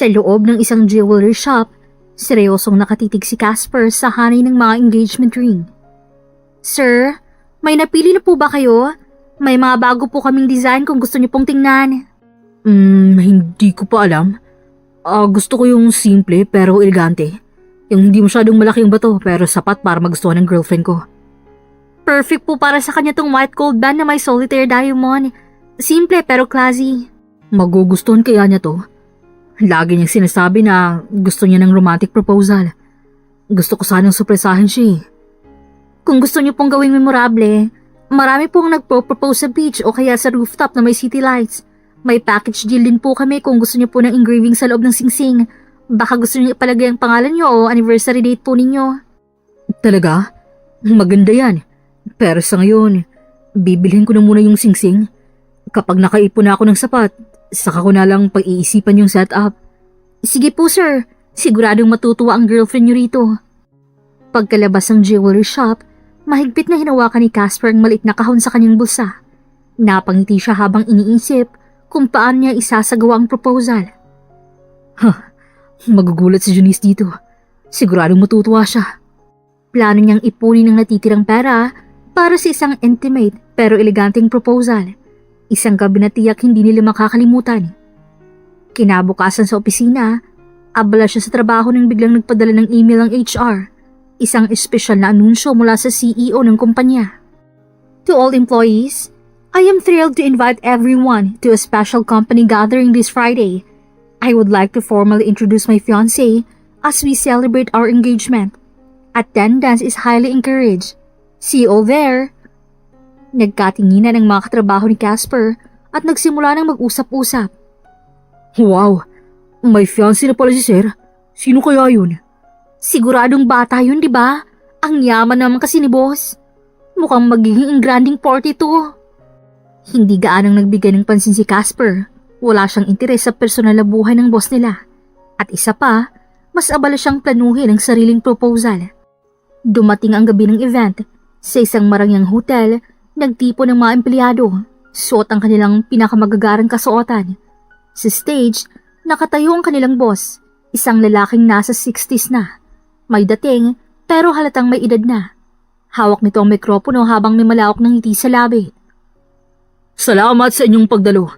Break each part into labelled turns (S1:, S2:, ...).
S1: Sa loob ng isang jewelry shop, seryosong nakatitig si Casper sa hanay ng mga engagement ring. Sir, may napili na po ba kayo? May mga bago po kaming design kung gusto niyo pong tingnan.
S2: Hindi ko pa alam. Gusto ko yung simple pero elegante. Yung hindi masyadong malaki yung bato pero sapat para magustuhan ng girlfriend ko.
S1: Perfect po para sa kanya tong white gold band na may solitaire diamond. Simple pero classy.
S2: Magugustuhan kaya niya to? Lagi niyang sinasabi na gusto niya ng romantic proposal. Gusto ko sanang surpresahin siya.
S1: Kung gusto niyo pong gawing memorable, marami pong nagpo-propose sa beach o kaya sa rooftop na may city lights. May package deal din po kami kung gusto niyo po ng engraving sa loob ng singsing. Baka gusto niyo ipalagay ang pangalan niyo o anniversary date po ninyo.
S2: Talaga? Maganda yan. Pero sa ngayon, bibilhin ko na muna yung singsing. Kapag nakaipon na ako ng sapat, saka ko na lang pag-iisipan yung setup.
S1: Sige po sir, siguradong matutuwa ang girlfriend niyo rito. Pagkalabas ng jewelry shop, mahigpit na hinawakan ni Casper ang maliit na kahon sa kanyang bulsa. Napangiti siya habang iniisip kung paano niya isasagawa ang proposal.
S2: Magugulat si Junice dito. Siguradong matutuwa siya.
S1: Plano niyang ipunin ang natitirang pera para sa isang intimate pero eleganteng proposal. Isang gabi na tiyak hindi nila makakalimutan. Kinabukasan sa opisina, abala siya sa trabaho nang biglang nagpadala ng email ang HR. Isang espesyal na anunsyo mula sa CEO ng kumpanya. To all employees, I am thrilled to invite everyone to a special company gathering this Friday. I would like to formally introduce my fiancé as we celebrate our engagement. Attendance is highly encouraged. See you all there. Nagkatinginan ang mga katrabaho ni Casper at nagsimula ng mag-usap-usap.
S2: Wow! May fiancé na pala si Sir. Sino kaya yun?
S1: Siguradong bata yun, di ba? Ang yaman naman kasi ni boss. Mukhang magiging engranding party to. Hindi gaanong nagbigay ng pansin si Casper. Wala siyang interes sa personal na buhay ng boss nila. At isa pa, mas abala siyang planuhin ang sariling proposal. Dumating ang gabi ng event. Sa isang marangyang hotel, nagtipon ng mga empleyado. Suot ang kanilang pinakamagagarang kasuotan. Sa stage, nakatayo ang kanilang boss. Isang lalaking nasa 60s na. May dating pero halatang may edad na. Hawak nito ang mikropono habang may malawak ng ngiti sa labi.
S2: Salamat sa inyong pagdalo.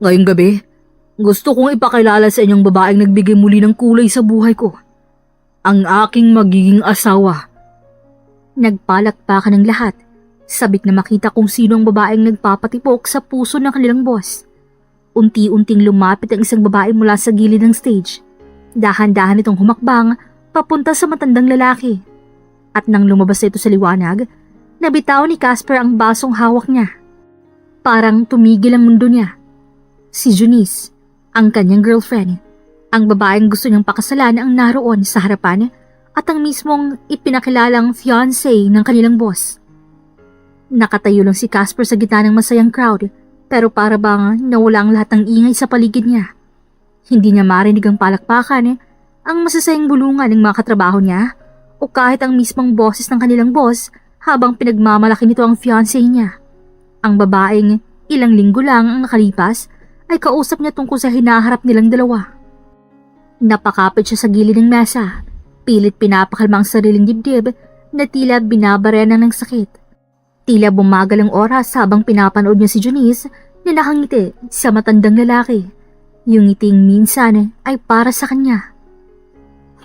S2: Ngayong gabi, gusto kong ipakilala sa inyong babaeng nagbigay muli ng kulay sa buhay ko. Ang aking magiging asawa.
S1: Nagpalakpakan ng lahat. Sabik na makita kung sino ang babaeng nagpapatipok sa puso ng kanilang boss. Unti-unting lumapit ang isang babae mula sa gilid ng stage. Dahan-dahan itong humakbang papunta sa matandang lalaki. At nang lumabas ito sa liwanag, nabitaw ni Casper ang basong hawak niya. Parang tumigil ang mundo niya. Si Junice, ang kanyang girlfriend, ang babaeng gusto niyang pakasalan ang naroon sa harapan at ang mismong ipinakilalang fiancé ng kanilang boss. Nakatayo lang si Casper sa gitna ng masayang crowd pero para bang nawala ang lahat ng ingay sa paligid niya. Hindi niya marinig ang palakpakan, ang masasayang bulungan ng mga katrabaho niya o kahit ang mismong boses ng kanilang boss habang pinagmamalaki nito ang fiancé niya. Ang babaeng ilang linggo lang ang nakalipas ay kausap niya tungkol sa hinaharap nilang dalawa. Napakapit siya sa gilid ng mesa, pilit pinapakalma ang sariling dibdib na tila binabarena ng sakit. Tila bumagal ang oras habang pinapanood niya si Junice na nakangiti sa matandang lalaki. Yung ngiting minsan ay para sa kanya.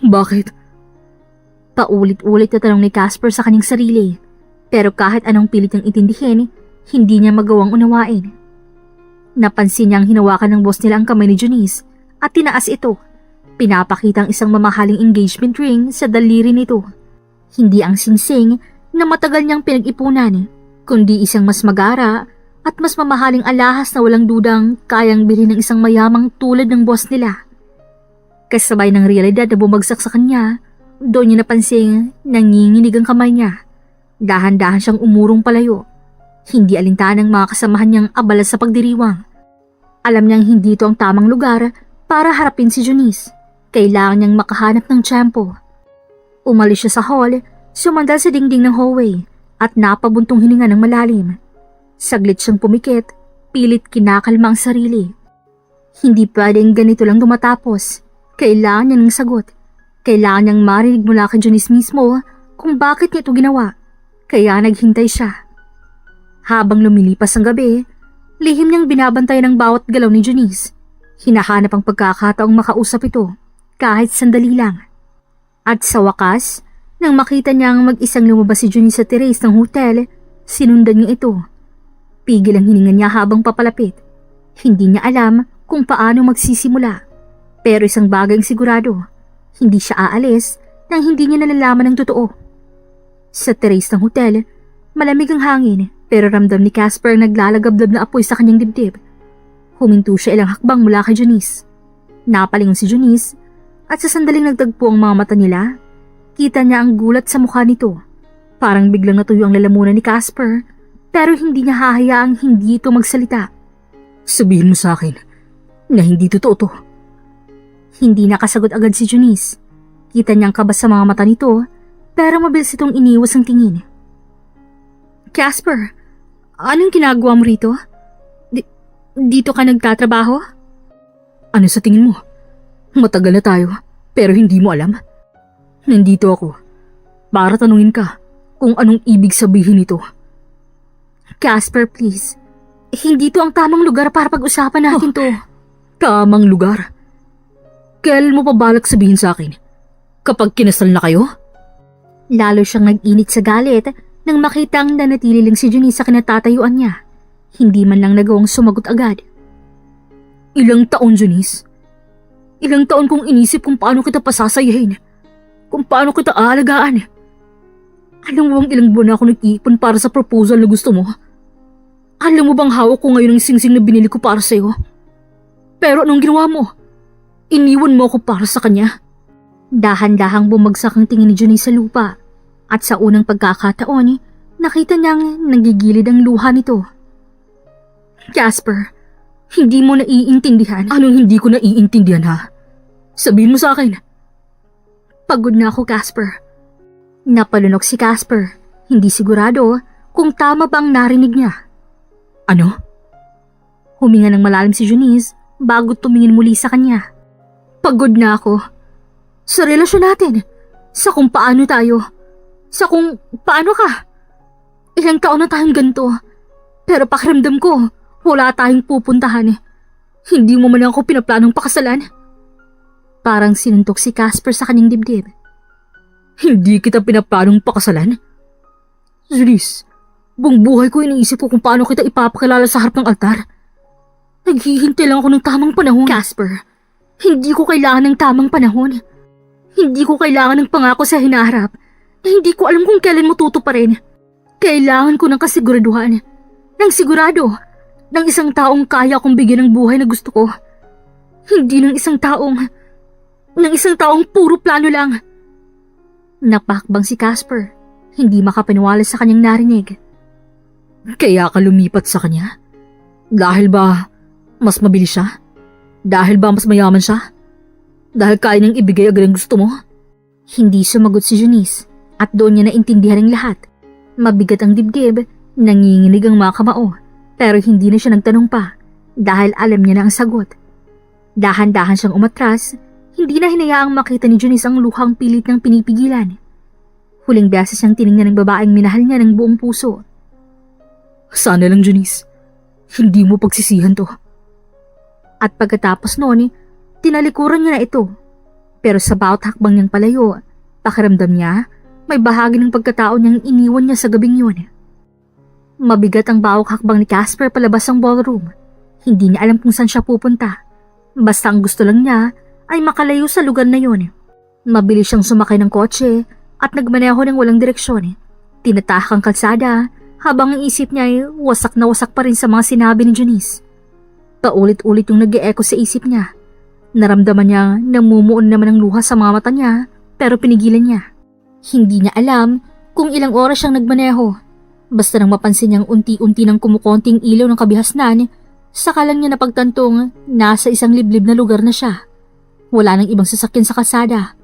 S2: Bakit?
S1: Paulit-ulit na tanong ni Casper sa kanyang sarili. Pero kahit anong pilit niyang itindihin, hindi niya magawang unawain. Napansin niyang hinawakan ng boss nila ang kamay ni Junice at tinaas ito. Pinapakita ang isang mamahaling engagement ring sa daliri nito. Hindi ang singsing na matagal niyang pinag-ipunan, kundi isang mas magara at mas mamahaling alahas na walang dudang kayang bilhin ng isang mayamang tulad ng boss nila. Kasabay ng realidad na bumagsak sa kanya, doon niya napansing nanginginig ang kamay niya. Dahan-dahan siyang umurong palayo. Hindi alintanang mga kasamahan niyang abala sa pagdiriwang. Alam niyang hindi ito ang tamang lugar para harapin si Junice. Kailangan niyang makahanap ng tiyempo. Umalis siya sa hall, sumandal sa dingding ng hallway at napabuntong hininga ng malalim. Saglit siyang pumikit, pilit kinakalma ang sarili. Hindi pwedeng ganito lang tumatapos. Kailangan niya ng sagot. Kailangan niyang marinig mula kay Janice mismo kung bakit niya ito ginawa. Kaya naghintay siya. Habang lumilipas ang gabi, lihim niyang binabantay ng bawat galaw ni Janice. Hinahanap ang pagkakataong makausap ito, kahit sandali lang. At sa wakas, nang makita niyang mag-isang lumabas si Janice sa terrace ng hotel, sinundan niya ito. Pigil ang hininga niya habang papalapit. Hindi niya alam kung paano magsisimula. Pero isang bagay ang sigurado, hindi siya aalis nang hindi niya nalalaman ng totoo. Sa terrace ng hotel, malamig ang hangin pero ramdam ni Casper ang naglalagablab na apoy sa kanyang dibdib. Huminto siya ilang hakbang mula kay Janice. Napalingon si Janice at sa sandaling nagtagpo ang mga mata nila, kita niya ang gulat sa mukha nito. Parang biglang natuyo ang lalamunan ni Casper pero hindi niya hahayaang hindi ito magsalita.
S2: Sabihin mo sa akin na hindi totoo to.
S1: Hindi nakasagot agad si Janice. Kita niyang kaba sa mga mata nito pero mabilis itong iniwas ang tingin. Casper, anong ginagawa mo rito? Dito ka nagtatrabaho?
S2: Ano sa tingin mo? Matagal na tayo pero hindi mo alam. Nandito ako para tanungin ka kung anong ibig sabihin nito.
S1: Casper, please. Hindi to ang tamang lugar para pag-usapan natin to.
S2: Tamang lugar? Kailan mo pa balak sabihin sa akin? Kapag kinasal na kayo?
S1: Lalo siyang nag-init sa galit nang makitang nanatili lang si Janice sa kinatatayuan niya. Hindi man lang nagawang sumagot agad.
S2: Ilang taon, Janice? Ilang taon kong inisip kung paano kita pasasayahin, kung paano kita aalagaan. Alam mo bang ilang buwan na ako nag-iipon para sa proposal na gusto mo? Alam mo bang hawak ko ngayon ang singsing na binili ko para sa'yo? Pero anong ginawa mo? Iniwan mo ako para sa kanya.
S1: Dahan-dahang bumagsak ang tingin ni Janice sa lupa at sa unang pagkakataon, nakita niyang nagigilid ang luha nito. Casper, hindi mo naiintindihan.
S2: Anong hindi ko naiintindihan, ha? Sabihin mo sa akin.
S1: Pagod na ako, Casper. Napalunok si Casper, hindi sigurado kung tama bang narinig niya.
S2: Ano?
S1: Huminga ng malalim si Janice bago tumingin muli sa kanya. Pagod na ako. Sa relasyon natin. Sa kung paano tayo. Sa kung paano ka. Ilang taon na tayong ganito. Pero pakiramdam ko, wala tayong pupuntahan. Hindi mo man ako pinaplanong pakasalan. Parang sinuntok si Casper sa kanyang dibdib.
S2: Hindi kita pinaplanong pakasalan? Janice, buong buhay ko iniisip ko kung paano kita ipapakilala sa harap ng altar. Naghihintay lang ako ng tamang panahon.
S1: Casper, hindi ko kailangan ng tamang panahon. Hindi ko kailangan ng pangako sa hinaharap na hindi ko alam kung kailan mo tutuparin. Kailangan ko ng kasiguraduhan, ng sigurado, ng isang taong kaya kong bigyan ng buhay na gusto ko. Hindi ng isang taong puro plano lang. Napakbang si Casper, hindi makapaniwala sa kanyang narinig.
S2: Kaya ka lumipat sa kanya? Dahil ba mas mabilis siya? Dahil ba mas mayaman siya? Dahil kaya niyang ibigay agad ang gusto mo?
S1: Hindi sumagot si Janice at doon niya naintindihan ang lahat. Mabigat ang dibdib, nanginginig ang mga kamao, pero hindi na siya nagtanong pa dahil alam niya na ang sagot. Dahan-dahan siyang umatras, hindi na hinayaang makita ni Janice ang luhang pilit ng pinipigilan. Huling beses siyang tiningnan ng babaeng minahal niya ng buong puso.
S2: Sana lang, Janice, hindi mo pagsisihan to.
S1: At pagkatapos noon, tinalikuran niya na ito. Pero sa bawat hakbang niyang palayo, pakiramdam niya, may bahagi ng pagkatao niyang iniwan niya sa gabing yun. Mabigat ang bawat hakbang ni Casper palabas ng ballroom. Hindi niya alam kung saan siya pupunta. Basta ang gusto lang niya ay makalayo sa lugar na yun. Mabilis siyang sumakay ng kotse at nagmaneho ng walang direksyon. Tinatahak ang kalsada habang ang isip niya ay wasak na wasak pa rin sa mga sinabi ni Janice. Paulit-ulit yung nag-e-echo sa isip niya. Naramdaman niya namumuon naman ang luha sa mga mata niya pero pinigilan niya. Hindi niya alam kung ilang oras siyang nagmaneho. Basta nang mapansin niyang unti-unti nang kumukonting ilaw ng kabihasnan, saka lang niya napagtantong nasa isang liblib na lugar na siya. Wala nang ibang sasakyan sa kalsada.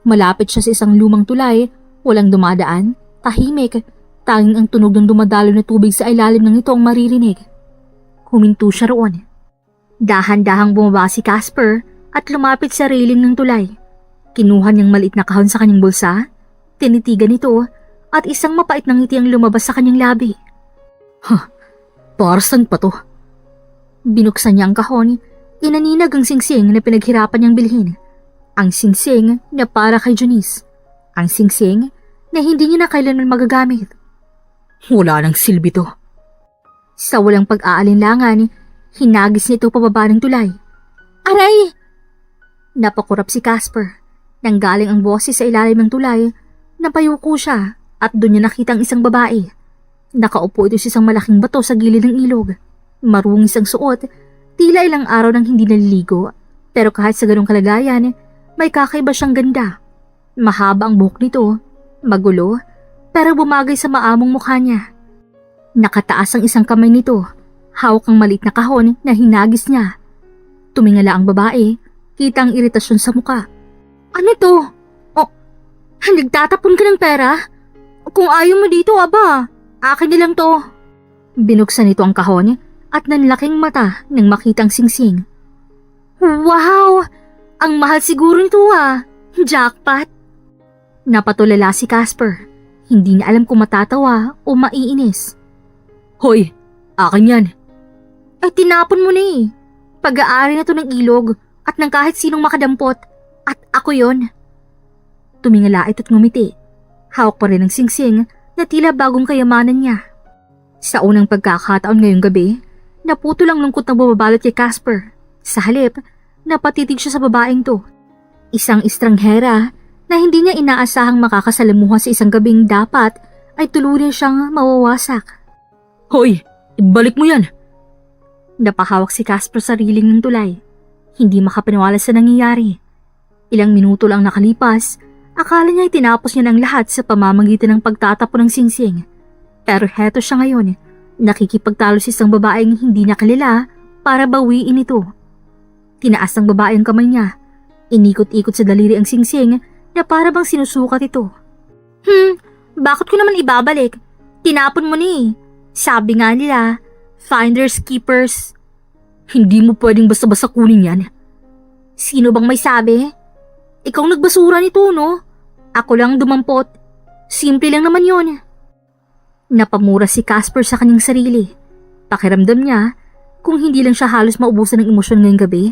S1: Malapit siya sa isang lumang tulay, walang dumadaan, tahimik, tanging ang tunog ng dumadalo na tubig sa ilalim ng ito ang maririnig. Huminto siya roon. Dahan-dahang bumaba si Casper at lumapit sa railing ng tulay. Kinuha niyang maliit na kahon sa kanyang bulsa, tinitigan ito at isang mapait na ngiti ang lumabas sa kanyang labi.
S2: Para saan pa to?
S1: Binuksan niya ang kahon, inaninag ang singsing na pinaghirapan niyang bilhin. Ang singsing na para kay Janice. Ang singsing na hindi niya na kailanman magagamit.
S2: Wala nang silbi to.
S1: Sa walang pag-aalinlangan, hinagis nito pababa ng tulay. Aray! Napakurap si Casper. Nanggaling ang boses sa ilalim ng tulay, napayuko siya at doon niya nakita ang isang babae. Nakaupo ito sa isang malaking bato sa gilid ng ilog. Marungis ang suot, tila ilang araw nang hindi naliligo. Pero kahit sa ganong kalagayan, may kakaiba siyang ganda. Mahaba ang buhok nito, magulo, pero bumagay sa maamong mukha niya. Nakataas ang isang kamay nito, hawak ang maliit na kahon na hinagis niya. Tumingala ang babae, kita ang iritasyon sa muka. Ano to? Oh, nagtatapon ka ng pera? Kung ayaw mo dito, aba, akin na lang to. Binuksan nito ang kahon at nanlaking mata nang makitang singsing. Wow! Ang mahal siguro nito Jackpot! Napatulala si Casper. Hindi niya alam kung matatawa o maiinis.
S2: Hoy, akin yan.
S1: Tinapon mo na eh. Pag-aari na to ng ilog at ng kahit sinong makadampot. At ako yon. Tumingala ito't ngumiti. Hawak pa rin ang singsing na tila bagong kayamanan niya. Sa unang pagkakataon ngayong gabi, naputol ang lungkot na bumabalot kay Casper. Sa halip, napatitig siya sa babaeng to. Isang estranghera na hindi niya inaasahang makakasalamuha sa isang gabing dapat ay tuluyan siyang mawawasak.
S2: Hoy, ibalik mo yan.
S1: Napahawak si Casper sa riling ng tulay. Hindi makapaniwala sa nangyayari. Ilang minuto lang nakalipas, akala niya ay tinapos niya ng lahat sa pamamagitan ng pagtatapon ng singsing. Pero heto siya ngayon, nakikipagtalo sa isang babaeng hindi niya kilala para bawiin ito. Tinaas ng babae ang kamay niya, inikot-ikot sa daliri ang singsing na para bang sinusukat ito. Bakit ko naman ibabalik? Tinapon mo ni. Sabi nga nila, finders keepers.
S2: Hindi mo pwedeng basta-basta kunin yan.
S1: Sino bang may sabi? Ikaw nagbasura nito, no? Ako lang dumampot. Simple lang naman yon. Napamura si Casper sa kanyang sarili. Pakiramdam niya, kung hindi lang siya halos maubusan ng emosyon ngayong gabi,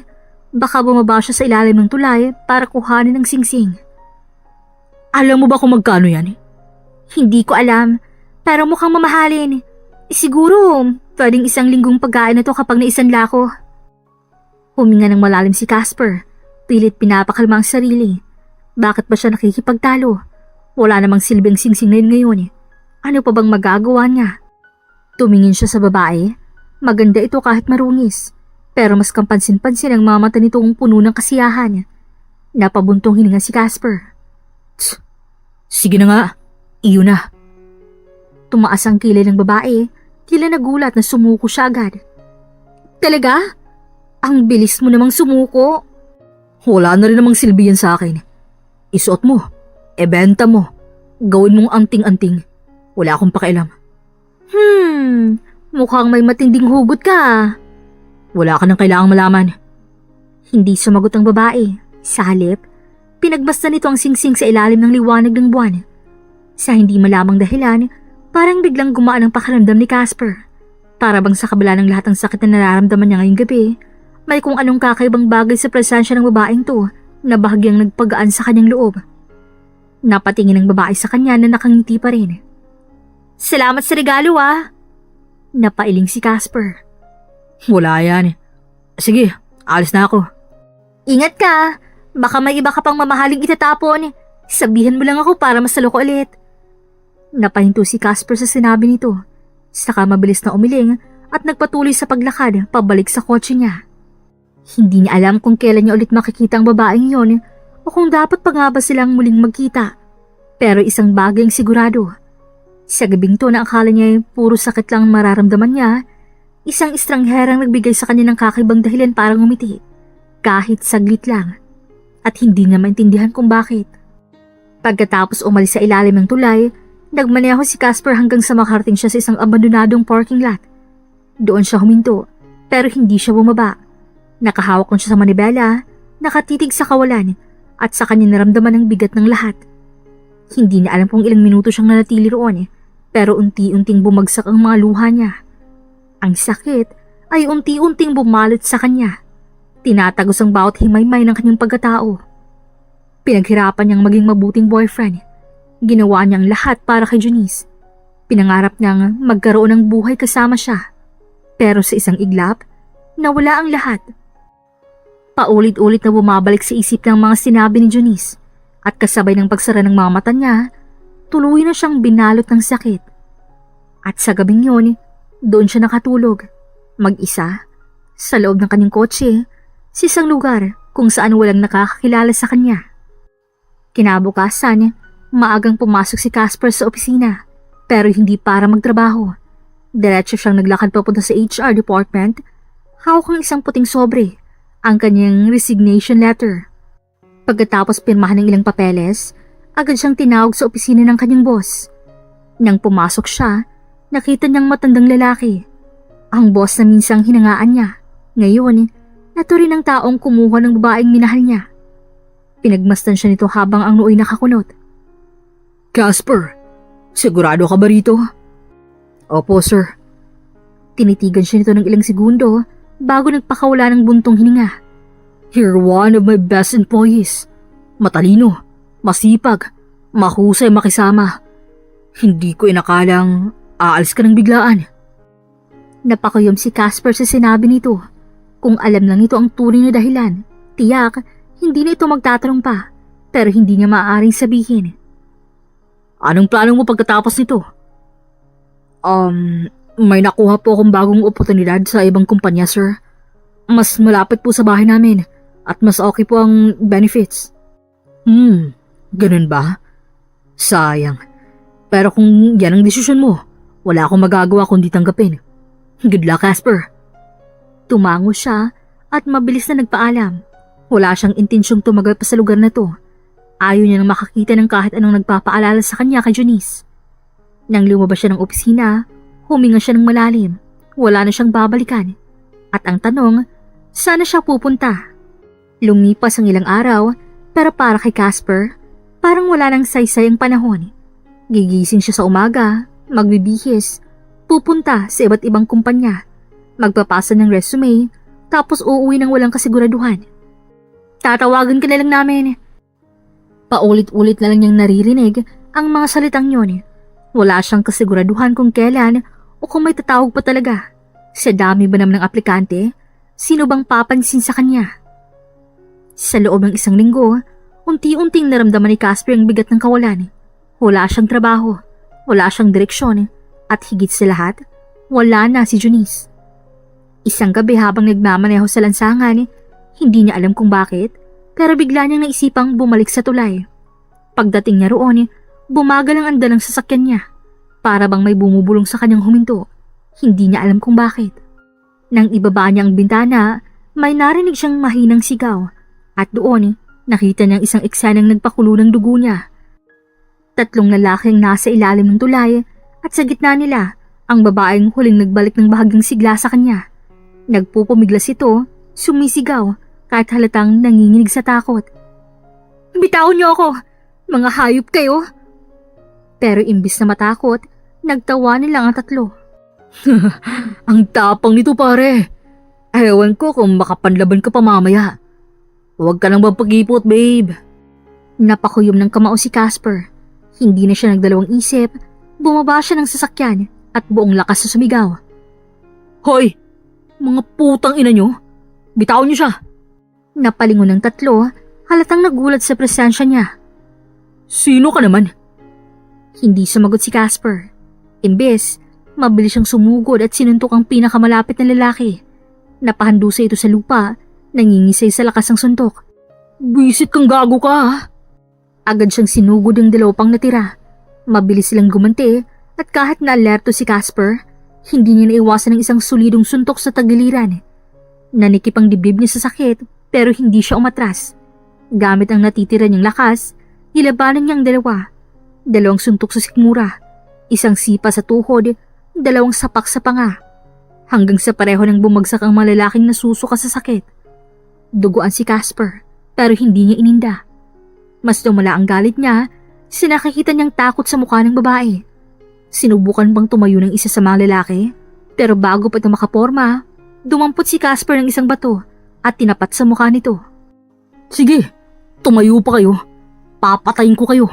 S1: baka bumaba siya sa ilalim ng tulay para kuhanin ang singsing.
S2: Alam mo ba kung magkano yan?
S1: Hindi ko alam, pero mukhang mamahalin. Siguro, pwedeng isang linggong pagkain na to kapag naisanla ko. Huminga ng malalim si Casper. Pilit pinapakalma ang sarili. Bakit ba siya nakikipagtalo? Wala namang silbing singsing na yun ngayon. Ano pa bang magagawa niya? Tumingin siya sa babae. Maganda ito kahit marungis. Pero mas kampansin-pansin ang mga mata nitong puno ng kasiyahan. Napabuntong hininga si Casper.
S2: Sige na nga, iyo na.
S1: Tumaas ang kilay ng babae. Tila nagulat na sumuko siya agad. Talaga? Ang bilis mo namang sumuko.
S2: Wala na rin namang silbi yan sa akin. Isuot mo, ebenta mo, gawin mong anting-anting. Wala akong pakialam.
S1: Mukhang may matinding hugot ka.
S2: Wala ka nang kailangang malaman.
S1: Hindi sumagot ang babae. Sa halip, pinagbasta nito ang singsing sa ilalim ng liwanag ng buwan. Sa hindi malamang dahilan, parang biglang gumaan ang pakiramdam ni Casper. Para bang sa kabila ng lahat ng sakit na nararamdaman niya ngayong gabi, may kung anong kakaibang bagay sa presensya ng babaeng to na bahagyang nagpagaan sa kanyang loob. Napatingin ang babae sa kanya na nakangiti pa rin. Salamat sa regalo Napailing si Casper.
S2: Wala yan. Sige, alis na ako.
S1: Ingat ka, baka may iba ka pang mamahaling itatapon. Sabihan mo lang ako para masalo ko ulit. Napahinto si Casper sa sinabi nito. Saka mabilis na umiling at nagpatuloy sa paglakad pabalik sa kotse niya. Hindi niya alam kung kailan niya ulit makikita ang babaeng yon o kung dapat pa nga ba silang muling magkita. Pero isang bagay ang sigurado. Sa gabing to na akala niya ay puro sakit lang mararamdaman niya, isang estrangherang nagbigay sa kanya ng kakaibang dahilan para ngumiti. Kahit saglit lang. At hindi niya maintindihan kung bakit. Pagkatapos umalis sa ilalim ng tulay, nagmaneho si Casper hanggang sa makarating siya sa isang abandonadong parking lot. Doon siya huminto, pero hindi siya bumaba. Nakahawak lang siya sa manibela, nakatitig sa kawalan at sa kanya naramdaman ang bigat ng lahat. Hindi niya alam kung ilang minuto siyang nanatili roon pero unti-unting bumagsak ang mga luha niya. Ang sakit ay unti-unting bumalot sa kanya. Tinatagos ang bawat himaymay ng kanyang pagkatao. Pinaghirapan niyang maging mabuting boyfriend. Ginawa niyang lahat para kay Janice. Pinangarap niyang magkaroon ng buhay kasama siya. Pero sa isang iglap, nawala ang lahat. Paulit-ulit na bumabalik sa isip ng mga sinabi ni Janice at kasabay ng pagsara ng mga mata niya, tuloy na siyang binalot ng sakit. At sa gabing yun, doon siya nakatulog, mag-isa, sa loob ng kanyang kotse, sa isang lugar kung saan walang nakakakilala sa kanya. Kinabukasan, maagang pumasok si Casper sa opisina pero hindi para magtrabaho. Diretso siyang naglakad papunta sa HR department, hawak ang isang puting sobre, ang kanyang resignation letter. Pagkatapos pirmahan ng ilang papeles, agad siyang tinawag sa opisina ng kanyang boss. Nang pumasok siya, nakita niyang matandang lalaki. Ang boss na minsang hinangaan niya. Ngayon, nato rin ang taong kumuha ng babaeng minahal niya. Pinagmasdan siya nito habang ang nooy nakakunot.
S2: Casper, sigurado ka ba rito?
S1: Opo, sir. Tinitigan siya nito ng ilang segundo bago nagpakawala ng buntong hininga.
S2: You're one of my best employees. Matalino, masipag, mahusay makisama. Hindi ko inakalang aalis ka ng biglaan.
S1: Napakuyom si Casper sa sinabi nito. Kung alam lang nito ang tunay na dahilan, tiyak, hindi na ito magtatanong pa, pero hindi niya maaaring sabihin.
S2: Anong plano mo pagkatapos nito? May nakuha po akong bagong oportunidad sa ibang kumpanya, sir. Mas malapit po sa bahay namin at mas okay po ang benefits. Ganun ba? Sayang. Pero kung yan ang desisyon mo, wala akong magagawa kundi tanggapin. Good luck, Casper.
S1: Tumango siya at mabilis na nagpaalam. Wala siyang intensyong tumagal pa sa lugar na to. Ayaw niya nang makakita ng kahit anong nagpapaalala sa kanya kay Janice. Nang lumabas siya ng opisina, huminga siya ng malalim. Wala na siyang babalikan. At ang tanong, saan siya pupunta? Lumipas ang ilang araw, pero para kay Casper, parang wala nang saysay ang panahon. Gigising siya sa umaga, magbibihis, pupunta sa iba't ibang kumpanya, magpapasa ng resume, tapos uuwi ng walang kasiguraduhan. Tatawagan ka na lang namin. Paulit-ulit na lang niyang naririnig ang mga salitang yun. Wala siyang kasiguraduhan kung kailan o kung may tatawag pa talaga. Sa dami ba naman ng aplikante, sino bang papansin sa kanya? Sa loob ng isang linggo, unti-unting naramdaman ni Casper ang bigat ng kawalan. Wala siyang trabaho, wala siyang direksyon, at higit sa lahat, wala na si Janice. Isang gabi habang nagmamaneho sa lansangan, hindi niya alam kung bakit, pero bigla niyang naisipang bumalik sa tulay. Pagdating niya roon, bumagal ang anda ng sasakyan niya. Para bang may bumubulong sa kanyang huminto. Hindi niya alam kung bakit. Nang ibaba niya ang bintana, may narinig siyang mahinang sigaw. At doon, nakita niyang isang eksenang nagpakulo ng dugo niya. 3 lalaki ang nasa ilalim ng tulay at sa gitna nila, ang babaeng huling nagbalik ng bahagyang sigla sa kanya. Nagpupumiglas ito, sumisigaw, kahit halatang nanginginig sa takot. Bitawan niyo ako! Mga hayop kayo! Pero imbis na matakot, nagtawa nilang ang 3.
S2: Ang tapang nito, pare. Ewan ko kung makapanlaban ka pa mamaya. Huwag ka nang magpag-ipot, babe.
S1: Napakuyom ng kamao si Casper. Hindi na siya nagdalawang isip, bumaba siya ng sasakyan at buong lakas na sumigaw.
S2: Hoy! Mga putang ina nyo! Bitawan niyo siya!
S1: Napalingon ng 3, halatang nagulat sa presensya niya.
S2: Sino ka naman?
S1: Hindi sumagot si Casper. Imbes, mabilis siyang sumugod at sinuntok ang pinakamalapit na lalaki. Napahandusay ito sa lupa, nangingisay sa lakas ng suntok.
S2: Bisit kang gago ka, ha?
S1: Agad siyang sinugod ang 2 pang natira. Mabilis silang gumanti at kahit na-alerto si Casper, hindi niya naiwasan ng isang solidong suntok sa tagiliran. Nanikip ang dibdib niya sa sakit pero hindi siya umatras. Gamit ang natitira niyang lakas, nilabanan niya ang 2. 2 suntok sa sikmura, isang sipa sa tuhod, 2 sapak sa panga. Hanggang sa pareho nang bumagsak ang malalaking nasusuka sa sakit. Duguan si Casper, pero hindi niya ininda. Mas lumala ang galit niya, sinakikita niyang takot sa mukha ng babae. Sinubukan bang tumayo ng isa sa mga lalaki, pero bago pa ito makaporma, dumampot si Casper ng isang bato at tinapat sa mukha nito.
S2: Sige, tumayo pa kayo. Papatayin ko kayo.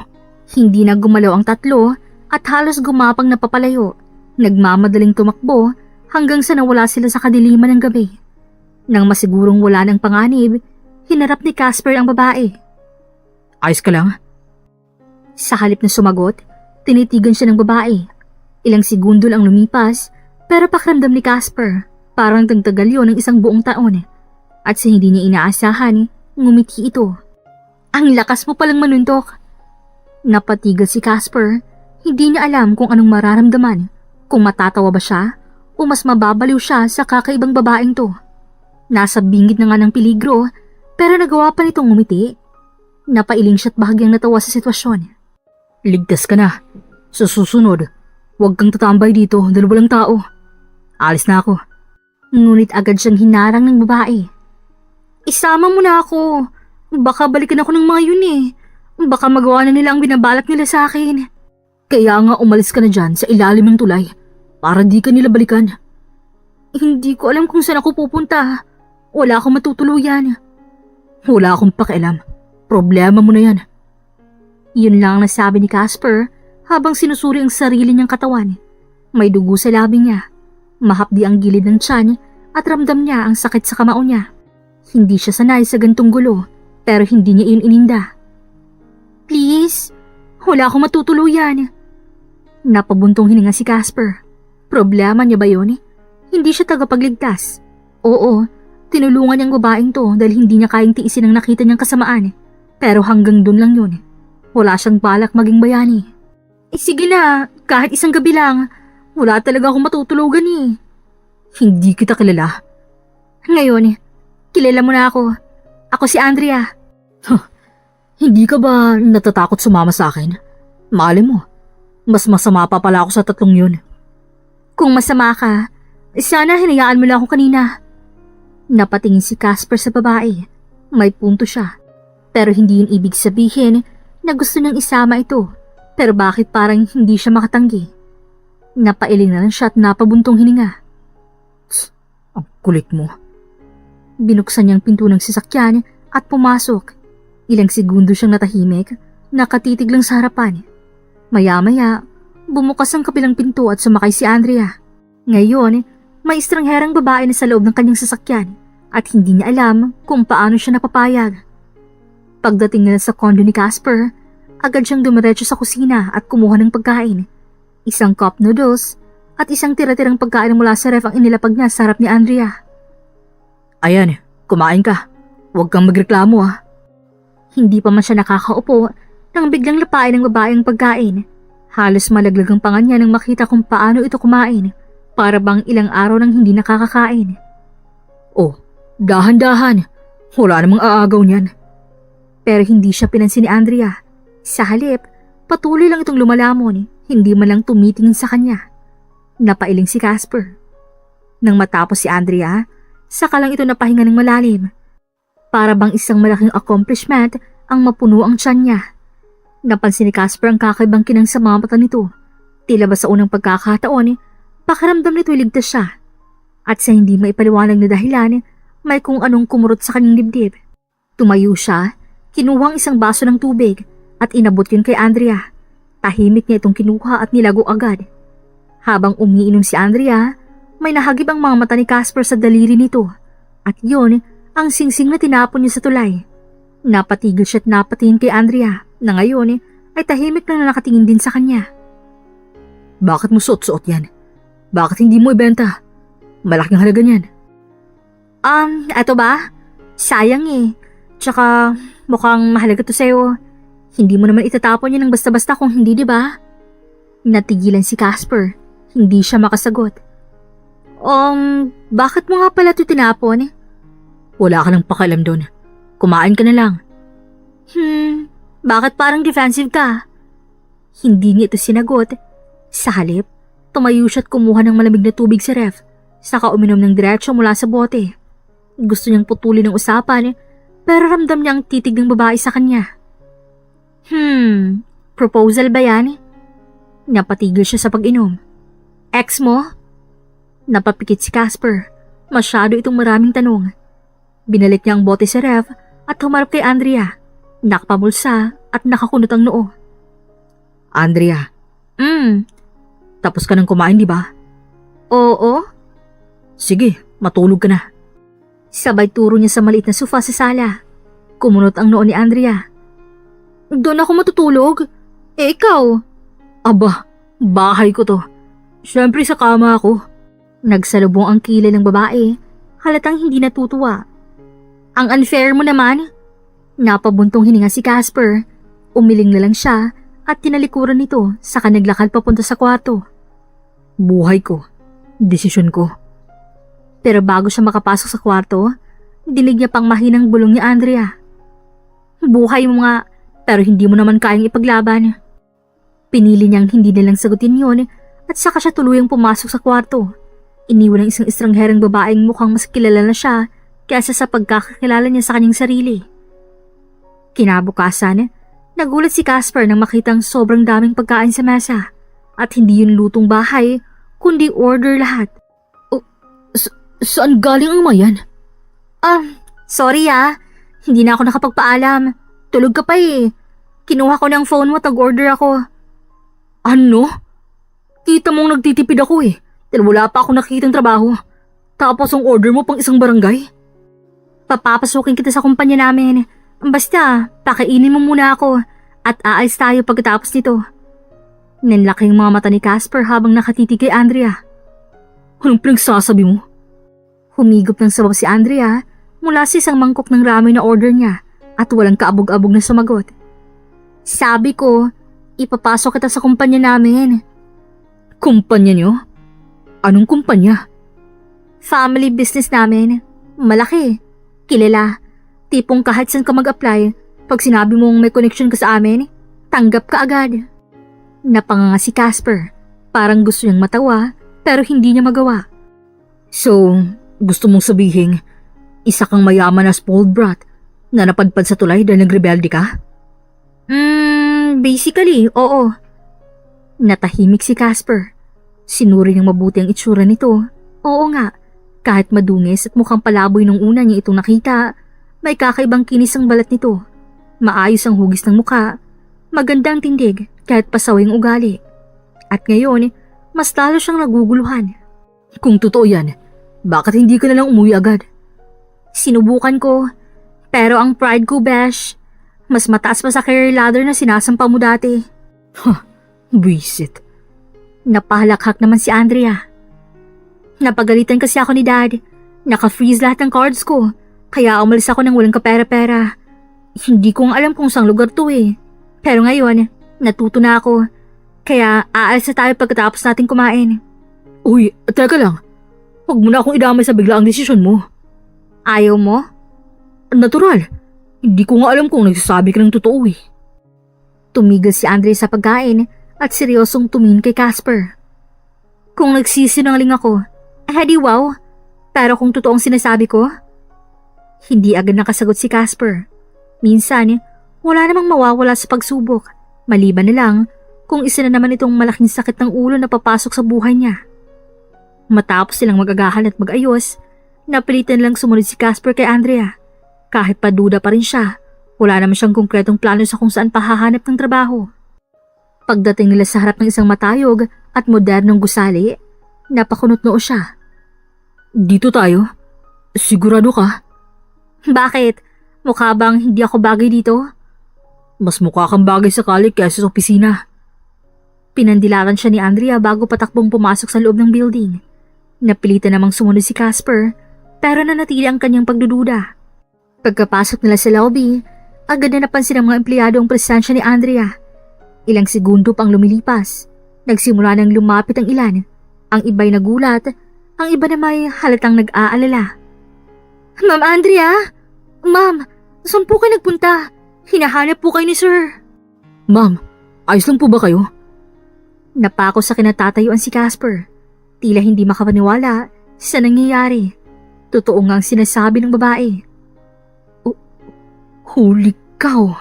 S1: Hindi na gumalaw ang tatlo at halos gumapang na papalayo. Nagmamadaling tumakbo hanggang sa nawala sila sa kadiliman ng gabi. Nang masigurong wala ng panganib, hinarap ni Casper ang babae.
S2: Ayos ka lang?
S1: Sa halip na sumagot, tinitigan siya ng babae. Ilang segundo lang lumipas, pero pakiramdam ni Casper parang tagtagal yun ng isang buong taon. At sa hindi niya inaasahan, ngumiti ito. Ang lakas mo palang manuntok. Napatigil si Casper, hindi niya alam kung anong mararamdaman, kung matatawa ba siya o mas mababaliw siya sa kakaibang babaeng to. Nasa bingit na nga ng peligro, pero nagawa pa nitong ngumiti. Napailing siya't bahagyang natawa sa sitwasyon.
S2: Ligtas ka na. Sa susunod, huwag kang tatambay dito dahil walang tao. Alis na ako.
S1: Ngunit agad siyang hinarang ng babae. Isama mo na ako. Baka balikan ako ng mga yun eh. Baka magawa na nila ang binabalak nila sa akin.
S2: Kaya nga umalis ka na dyan sa ilalim ng tulay para di ka nila balikan.
S1: Hindi ko alam kung saan ako pupunta. Wala akong matutuluyan.
S2: Wala akong pakialam. Problema mo na yan.
S1: Yun lang ang nasabi ni Casper habang sinusuri ang sarili niyang katawan. May dugo sa labi niya. Mahapdi ang gilid ng tiyan at ramdam niya ang sakit sa kamao niya. Hindi siya sanay sa gantong gulo pero hindi niya iyon ininda. Please, wala akong matutuluyan. Napabuntong hininga si Casper. Problema niya ba yun? Hindi siya tagapagligtas. Oo, tinulungan niyang babaeng to dahil hindi niya kayang tiisin ang nakita niyang kasamaan. Pero hanggang dun lang yun. Wala siyang balak maging bayani. Sige na, kahit isang gabi lang. Wala talaga akong matutulugan eh.
S2: Hindi kita kilala.
S1: Ngayon, kilala mo na ako. Ako si Andrea.
S2: Hindi ka ba natatakot sumama sa akin? Mali mo, mas masama pa pala ako sa tatlong yun.
S1: Kung masama ka, sana hinayaan mo lang ako kanina. Napatingin si Casper sa babae. May punto siya. Pero hindi yun ibig sabihin na gusto niyang isama ito. Pero bakit parang hindi siya makatanggi? Napailing na lang siya at napabuntong hininga.
S2: Ang kulit mo.
S1: Binuksan niyang pinto ng sasakyan at pumasok. Ilang segundo siyang natahimik, nakatitig lang sa harapan. Maya-maya, bumukas ang kabilang pinto at sumakay si Andrea. Ngayon, may estrangherang babae na sa loob ng kanyang sasakyan at hindi niya alam kung paano siya napapayag. Pagdating nila sa kondo ni Casper, agad siyang dumiretso sa kusina at kumuha ng pagkain. Isang cup noodles at isang tira-tirang pagkain mula sa ref ang inilapag niya sa harap ni Andrea.
S2: Ayan, kumain ka. Huwag kang magreklamo ah.
S1: Hindi pa man siya nakakaupo nang biglang lapain ng babae ang pagkain. Halos malaglag ang panga niya nang makita kung paano ito kumain, para bang ilang araw nang hindi nakakakain.
S2: Oh, dahan-dahan. Wala namang aagaw niyan.
S1: Pero hindi siya pinansin ni Andrea. Sa halip, patuloy lang itong lumalamon, hindi man lang tumitingin sa kanya. Napailing si Casper. Nang matapos si Andrea, saka lang ito napahinga ng malalim. Para bang isang malaking accomplishment ang mapuno ang tiyan niya. Napansin ni Casper ang kakaibang kinang sa mga mata nito. Tila ba sa unang pagkakataon, pakiramdam nito iligtas siya. At sa hindi maipaliwanag na dahilan, may kung anong kumurot sa kanyang dibdib. Tumayo siya, kinuha ang isang baso ng tubig at inabot yun kay Andrea. Tahimik niya itong kinuha at nilago agad. Habang umiinom si Andrea, may nahagib ang mga mata ni Casper sa daliri nito. At yun, ang singsing na tinapon niya sa tulay. Napatigil siya at napatingin kay Andrea na ngayon ay tahimik na nakatingin din sa kanya.
S2: Bakit mo suot-suot yan? Bakit hindi mo ibenta? Malaking halaga niyan.
S1: Eto ba? Sayang eh. Tsaka mukhang mahalaga to sa'yo. Hindi mo naman itatapon yan ng basta-basta kung hindi, di ba? Natigilan si Casper. Hindi siya makasagot. Bakit mo nga pala ito tinapon?
S2: Wala ka nang pakialam doon. Kumain ka na lang.
S1: Bakit parang defensive ka? Hindi niya ito sinagot. Sa halip, tumayo siya at kumuha ng malamig na tubig sa ref, saka uminom ng diretso mula sa bote. Gusto niyang putulin ang usapan, pero ramdam niya ang titig ng babae sa kanya. Proposal ba yan? Napatigil siya sa pag-inom. Ex mo? Napapikit si Casper. Masyado itong maraming tanong. Binalik niya ang bote sa ref at humarap kay Andrea. Nakapabulsa at nakakunot ang noo.
S2: Andrea, tapos ka nang kumain, di ba?
S1: Oo?
S2: Sige, matulog ka na.
S1: Sabay turo niya sa maliit na sofa sa sala. Kumunot ang noo ni Andrea. Doon ako matutulog? Ikaw?
S2: Aba, bahay ko to. Siyempre sa kama ako.
S1: Nagsalubong ang kilay ng babae, halatang hindi natutuwa. Ang unfair mo naman. Napabuntong hininga si Casper. Umiling na lang siya at tinalikuran nito saka naglakad papunta sa kwarto.
S2: Buhay ko. Desisyon ko.
S1: Pero bago siya makapasok sa kwarto, dinig niya pang mahinang bulong ni Andrea. Buhay mo nga, pero hindi mo naman kayang ipaglaban. Pinili niyang hindi nilang sagutin yon at saka siya tuluyang pumasok sa kwarto. Iniwan ng isang estrangherang babaeng mukhang mas kilala na siya kaysa sa pagkakakilala niya sa kanyang sarili. Kinabukasan, nagulat si Casper nang makitang sobrang daming pagkain sa mesa at hindi yun lutong bahay kundi order lahat.
S2: Saan galing ang mayan?
S1: Sorry hindi na ako nakapagpaalam. Tulog ka pa eh. Kinuha ko ng phone mo, tag-order ako.
S2: Ano? Kita mong nagtitipid ako eh. Dahil wala pa ako nakikitang trabaho. Tapos ang order mo pang isang barangay?
S1: Papapasukin kita sa kumpanya namin. Basta, pakainin mo muna ako at aalis tayo pagkatapos nito. Nanlaking mga mata ni Casper habang nakatitig kay Andrea.
S2: Anong pinagsasabi mo?
S1: Humigop ng sabaw si Andrea mula sa isang mangkok ng ramen na order niya at walang kaabog-abog na sumagot. Sabi ko, ipapasok kita sa kumpanya namin.
S2: Kumpanya niyo? Anong kumpanya?
S1: Family business namin. Malaki. Kilala. Tipong kahit saan ka mag-apply, pag sinabi mong may connection ka sa amin, tanggap ka agad. Napanganga si Casper. Parang gusto niyang matawa, pero hindi niya magawa.
S2: So, gusto mong sabihin, isa kang mayaman na spoiled brat na napadpad sa tulay dahil nagrebelde ka?
S1: Basically, oo. Natahimik si Casper. Sinuri ng mabuti ang itsura nito. Oo nga, kahit madungis at mukhang palaboy nung una niya itong nakita, may kakaibang kinis ang balat nito. Maayos ang hugis ng muka. Magandang tindig kahit pasawing ugali. At ngayon, mas lalo siyang naguguluhan.
S2: Kung totoo yan, bakit hindi ka na lang umuwi agad?
S1: Sinubukan ko, pero ang pride ko, besh, mas mataas pa sa career ladder na sinasampa mo dati.
S2: Buisit.
S1: Napahalakhak naman si Andrea. Napagalitan kasi ako ni Dad. Naka-freeze lahat ng cards ko, kaya umalis ako nang walang kapera-pera. Hindi ko alam kung saan lugar to eh. Pero ngayon, natuto na ako. Kaya aalis na tayo pagkatapos natin kumain.
S2: Uy, teka lang. Huwag mo na akong idamay sa biglaang desisyon mo.
S1: Ayaw mo?
S2: Natural. Hindi ko nga alam kung nagsasabi ka ng totoo eh.
S1: Tumigil si Andre sa pagkain at seryosong tumingin kay Casper. Kung nagsisinungaling ako, di wow. Pero kung totoong sinasabi ko, hindi agad nakasagot si Casper. Minsan, wala namang mawawala sa pagsubok. Maliban na lang kung isa na naman itong malaking sakit ng ulo na papasok sa buhay niya. Matapos silang mag-agahan at mag-ayos, napilitan lang sumunod si Casper kay Andrea. Kahit paduda pa rin siya, wala naman siyang konkretong plano sa kung saan pahahanap ng trabaho. Pagdating nila sa harap ng isang matayog at modernong gusali, napakunot noo siya.
S2: Dito tayo? Sigurado ka?
S1: Bakit? Mukha bang hindi ako bagay dito?
S2: Mas mukha kang bagay sa kalik kaysa sa opisina.
S1: Pinandilaran siya ni Andrea bago patakbong pumasok sa loob ng building. Napilitan namang sumunod si Casper, pero nanatili ang kanyang pagdududa. Pagkapasok nila sa lobby, agad na napansin ng mga empleyado ang presensya ni Andrea. Ilang segundo pang lumilipas, nagsimula nang lumapit ang ilan. Ang iba'y nagulat, ang iba na may halatang nag-aalala. Ma'am Andrea? Ma'am, saan po kayo nagpunta? Hinahanap po kayo ni Sir.
S2: Ma'am, ayos lang po ba kayo?
S1: Napako sa kinatatayuan si Casper. Tila hindi makapaniwala sa nangyayari. Totoo nga ang sinasabi ng babae.
S2: Holy cow!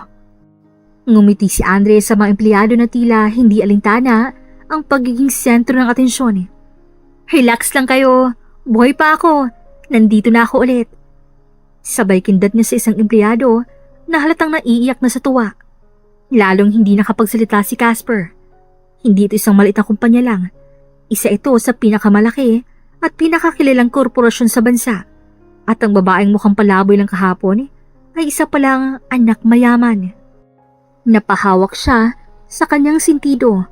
S1: Ngumiti si Andrea sa mga empleyado na tila hindi alintana ang pagiging sentro ng atensyon. Relax lang kayo. Buhay pa ako. Nandito na ako ulit. Sabay kindat niya sa isang empleyado na halatang naiiyak na sa tuwa. Lalong hindi nakapagsalita si Casper. Hindi ito isang maliit na kumpanya lang. Isa ito sa pinakamalaki at pinakakilalang korporasyon sa bansa. At ang babaeng mukhang palaboy lang kahapon ay isa palang anak mayaman. Napahawak siya sa kanyang sentido.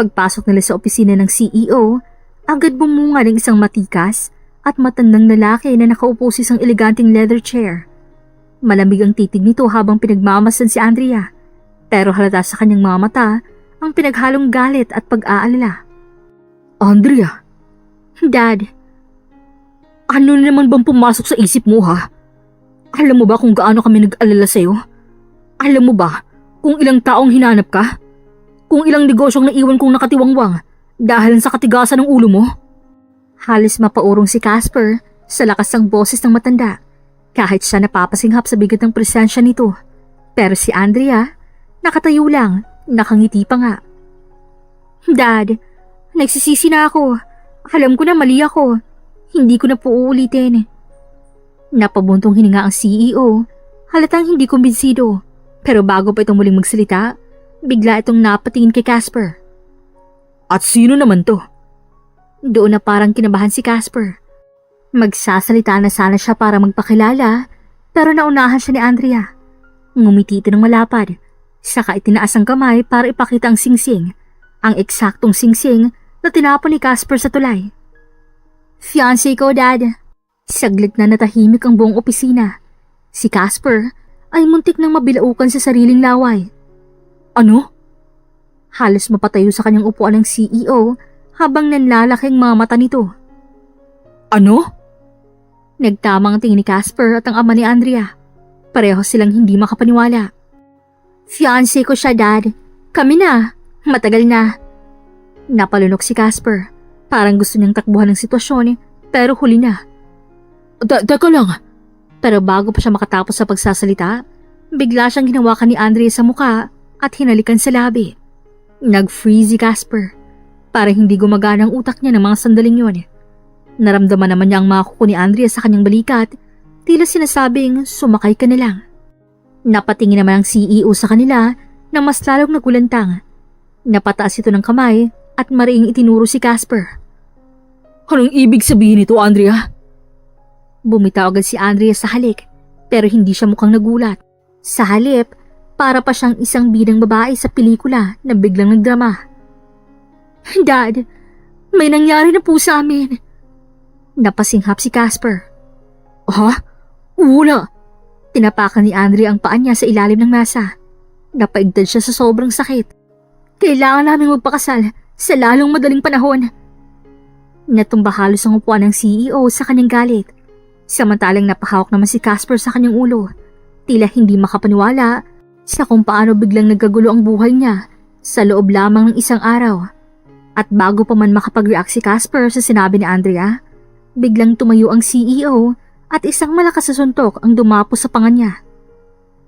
S1: Pagpasok nila sa opisina ng CEO, agad bumunga ng isang matikas at matandang lalaki na nakaupo sa isang eleganteng leather chair. Malamig ang titig nito habang pinagmamasan si Andrea, pero halata sa kanyang mga mata ang pinaghalong galit at pag-aalala.
S2: Andrea,
S1: Dad,
S2: ano na naman bang pumasok sa isip mo ha? Alam mo ba kung gaano kami nag-alala sa'yo? Alam mo ba kung ilang taong hinanap ka? Kung ilang negosyong naiwan kong nakatiwangwang dahil sa katigasan ng ulo mo?
S1: halos mapaurong si Casper sa lakas ng boses ng matanda kahit siya napapasinghap sa bigat ng presensya nito. Pero si Andrea, nakatayo lang, nakangiti pa nga. Dad, nagsisisi na ako. Alam ko na mali ako. Hindi ko na po uulitin. Napabuntong hininga ang CEO, halatang hindi kumbinsido. Pero bago pa itong muling magsalita, bigla itong napatingin kay Casper.
S2: At sino naman to?
S1: Doon na parang kinabahan si Casper. Magsasalita na sana siya para magpakilala, pero naunahan siya ni Andrea. Ngumiti ito ng malapad, saka itinaas ang kamay para ipakita ang singsing, ang eksaktong singsing na tinapon ni Casper sa tulay. Fiancé ko, Dad. Saglit na natahimik ang buong opisina. Si Casper ay muntik nang mabilaukan sa sariling laway.
S2: Ano?
S1: Halos mapatayo sa kanyang upuan ng CEO habang nanlalaki ang mga mata nito.
S2: Ano?
S1: Nagtamang tingin ni Casper at ang ama ni Andrea. Pareho silang hindi makapaniwala. Fiancé ko siya, Dad. Kami na. Matagal na. Napalunok si Casper. Parang gusto niyang takbuhan ng sitwasyon pero huli na.
S2: Teka lang.
S1: Pero bago pa siya makatapos sa pagsasalita, bigla siyang ginawakan ni Andrea sa muka at hinalikan sa labi. Nag-freeze si Casper. Parang hindi gumagana ang utak niya ng mga sandaling yun. Naramdaman naman niya ang mga kuko ni Andrea sa kanyang balikat, tila sinasabing sumakay ka na lang. Napatingin naman ang CEO sa kanila na mas lalong nagulantang. Napataas ito ng kamay at mariing itinuro si Casper.
S2: Anong ibig sabihin nito, Andrea?
S1: Bumitaw agad si Andrea sa halik, pero hindi siya mukhang nagulat. Sa halip, para pa siyang isang bidang babae sa pelikula na biglang nagdrama. Dad, may nangyari na po sa amin. Napasinghap si Casper.
S2: Ha? Wala.
S1: Tinapakan ni Andrea ang paa niya sa ilalim ng mesa. Napaigtad siya sa sobrang sakit. Kailangan namin magpakasal sa lalong madaling panahon. Natumba halos ang upuan ng CEO sa kanyang galit. Samantalang napahawak naman si Casper sa kanyang ulo. Tila hindi makapaniwala sa kung paano biglang nagkagulo ang buhay niya sa loob lamang ng isang araw. At bago pa man makapag-react si Casper sa sinabi ni Andrea, biglang tumayo ang CEO at isang malakas na suntok ang dumapo sa panga niya.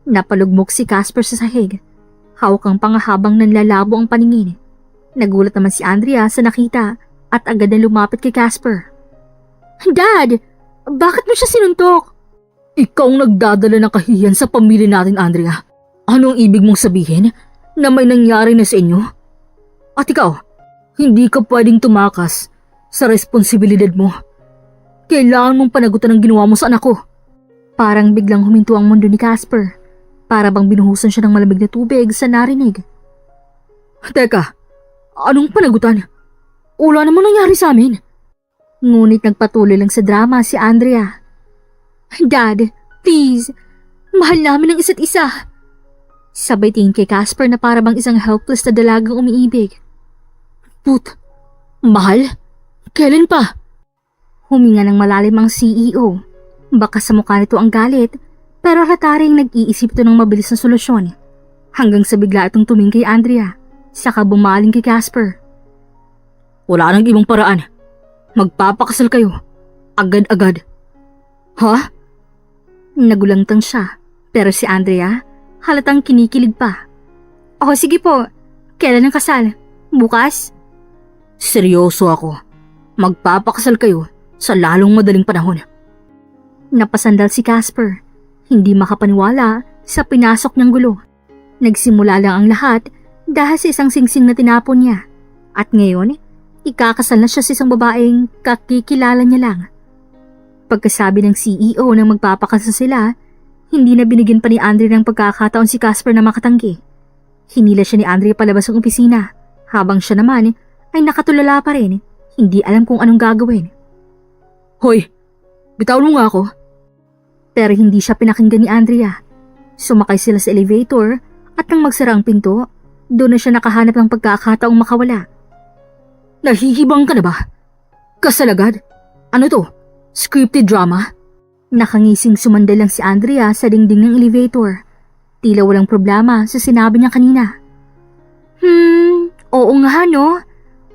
S1: Napalugmok si Casper sa sahig. Hawak ang panga habang nanlalabo ang paningin. Nagulat naman si Andrea sa nakita at agad na lumapit kay Casper. Dad! Bakit mo siya sinuntok?
S2: Ikaw ang nagdadala ng kahihiyan sa pamilya natin, Andrea. Anong ibig mong sabihin na may nangyari na sa inyo? At ikaw, hindi ka pwedeng tumakas sa responsibilidad mo. Kailangan mong panagutan ang ginawa mo sa anak ko.
S1: Parang biglang huminto ang mundo ni Casper. Para bang binuhusan siya ng malamig na tubig sa narinig.
S2: Teka, anong panagutan? Wala namang nangyari sa amin.
S1: Ngunit nagpatuloy lang sa drama si Andrea. Dad, please, mahal namin ang isa't isa. Sabay tingin kay Casper na para bang isang helpless na dalagang umiibig.
S2: Mahal? Kailan pa?
S1: Huminga ng malalim ang CEO. Baka sa mukha nito ang galit, pero hataring nag-iisip ito ng mabilis na solusyon. Hanggang sa bigla itong tumingin kay Andrea, saka bumaling kay Casper.
S2: Wala nang ibang paraan. Magpapakasal kayo. Agad-agad. Ha?
S1: Nagulantang siya, pero si Andrea halatang kinikilig pa. Oh, sige po. Kailan ang kasal? Bukas?
S2: Seryoso ako. Magpapakasal kayo sa lalong madaling panahon.
S1: Napasandal si Casper, hindi makapaniwala sa pinasok niyang gulo. Nagsimula lang ang lahat dahil sa isang singsing na tinapon niya. At ngayon, ikakasal na siya sa isang babaeng kakikilala niya lang. Pagkasabi ng CEO na magpapakasal sila, hindi na binigyan pa ni Andre ng pagkakataon si Casper na makatanggi. Hinila siya ni Andre palabas ng opisina, habang siya naman ay nakatulala pa rin, hindi alam kung anong gagawin.
S2: Hoy, bitawan mo nga ako.
S1: Pero hindi siya pinakinggan ni Andrea. Sumakay sila sa elevator at nang magsara ang pinto, doon na siya nakahanap ng pagkakataong makawala.
S2: Nahihibang ka na ba? Kasal agad? Ano to? Scripted drama?
S1: Nakangising sumandal lang si Andrea sa dingding ng elevator. Tila walang problema sa sinabi niya kanina. Oo nga no.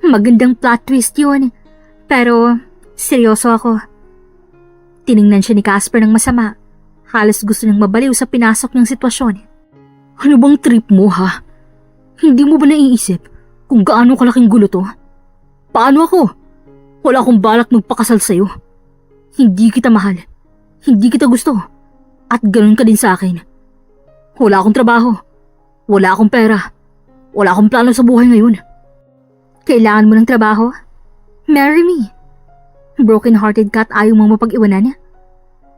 S1: Magandang plot twist yun. Pero, seryoso ako. Tiningnan siya ni Casper ng masama. Halos gusto niyang mabaliw sa pinasok niyang sitwasyon.
S2: Ano bang trip mo ha? Hindi mo ba naiisip kung gaano kalaking gulo to? Paano ako? Wala akong balak magpakasal sa'yo. Hindi kita mahal. Hindi kita gusto. At ganun ka din sa akin. Wala akong trabaho. Wala akong pera. Wala akong plano sa buhay ngayon.
S1: Kailangan mo ng trabaho? Marry me. Broken-hearted ka at ayaw mong mapag-iwanan?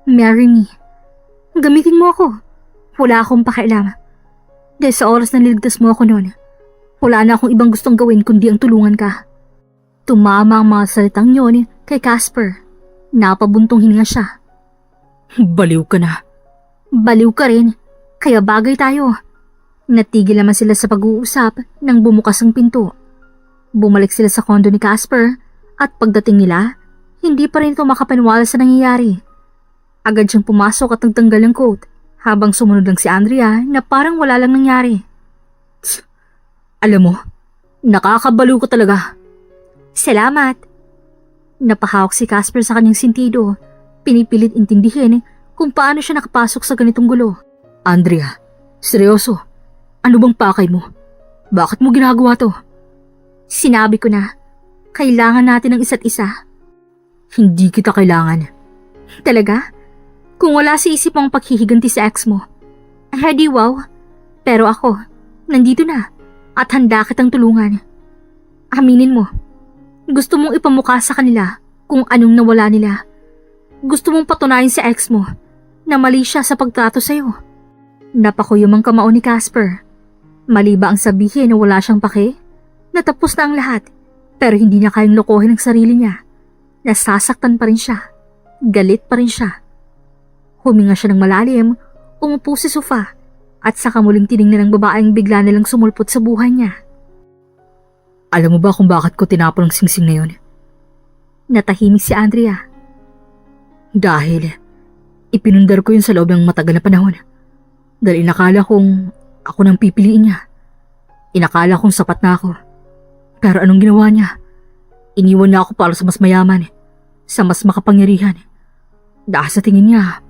S1: Marry me. Gamitin mo ako. Wala akong pakialam. Dahil sa oras na niligtas mo ako noon, wala na akong ibang gustong gawin kundi ang tulungan ka. Tumama ang mga salitang yon kay Casper. Napabuntong hininga siya.
S2: Baliw ka na.
S1: Baliw ka rin, kaya bagay tayo. Natigil naman sila sa pag-uusap nang bumukas ang pinto. Bumalik sila sa kondo ni Casper at pagdating nila, hindi pa rin ito makapaniwala sa nangyayari. Agad siyang pumasok at nagtanggal ng coat habang sumunod lang si Andrea na parang wala lang nangyari.
S2: Alam mo, nakakabaliw ko talaga.
S1: Salamat. Napahawak si Casper sa kanyang sentido, pinipilit intindihin kung paano siya nakapasok sa ganitong gulo.
S2: Andrea, seryoso, ano bang pakay mo? Bakit mo ginagawa to?
S1: Sinabi ko na, kailangan natin ng isa't isa.
S2: Hindi kita kailangan.
S1: Talaga? Kung wala sa isip mong paghihiganti sa ex mo, di wow. Pero ako, nandito na at handa kitang tulungan. Aminin mo, gusto mong ipamukha sa kanila kung anong nawala nila. Gusto mong patunayan sa ex mo na mali siya sa pagtrato sa'yo. Napakuyumang kamao ni Casper. Mali ba ang sabihin na wala siyang pake? Natapos na ang lahat, pero hindi niya kayang lokohin ang sarili niya. Nasasaktan pa rin siya. Galit pa rin siya. Huminga siya ng malalim, umupo sa sofa, at saka muling tiningnan ng babaeng bigla nalang sumulpot sa buhay niya.
S2: Alam mo ba kung bakit ko tinapon ang singsing na yun?
S1: Natahimik si Andrea.
S2: Dahil ipinundar ko yun sa loob ng matagal na panahon. Dahil inakala kong ako nang pipiliin niya. Inakala kong sapat na ako. Pero anong ginawa niya? Iniwan niya ako para sa mas mayaman, sa mas makapangyarihan. Dahil sa tingin niya,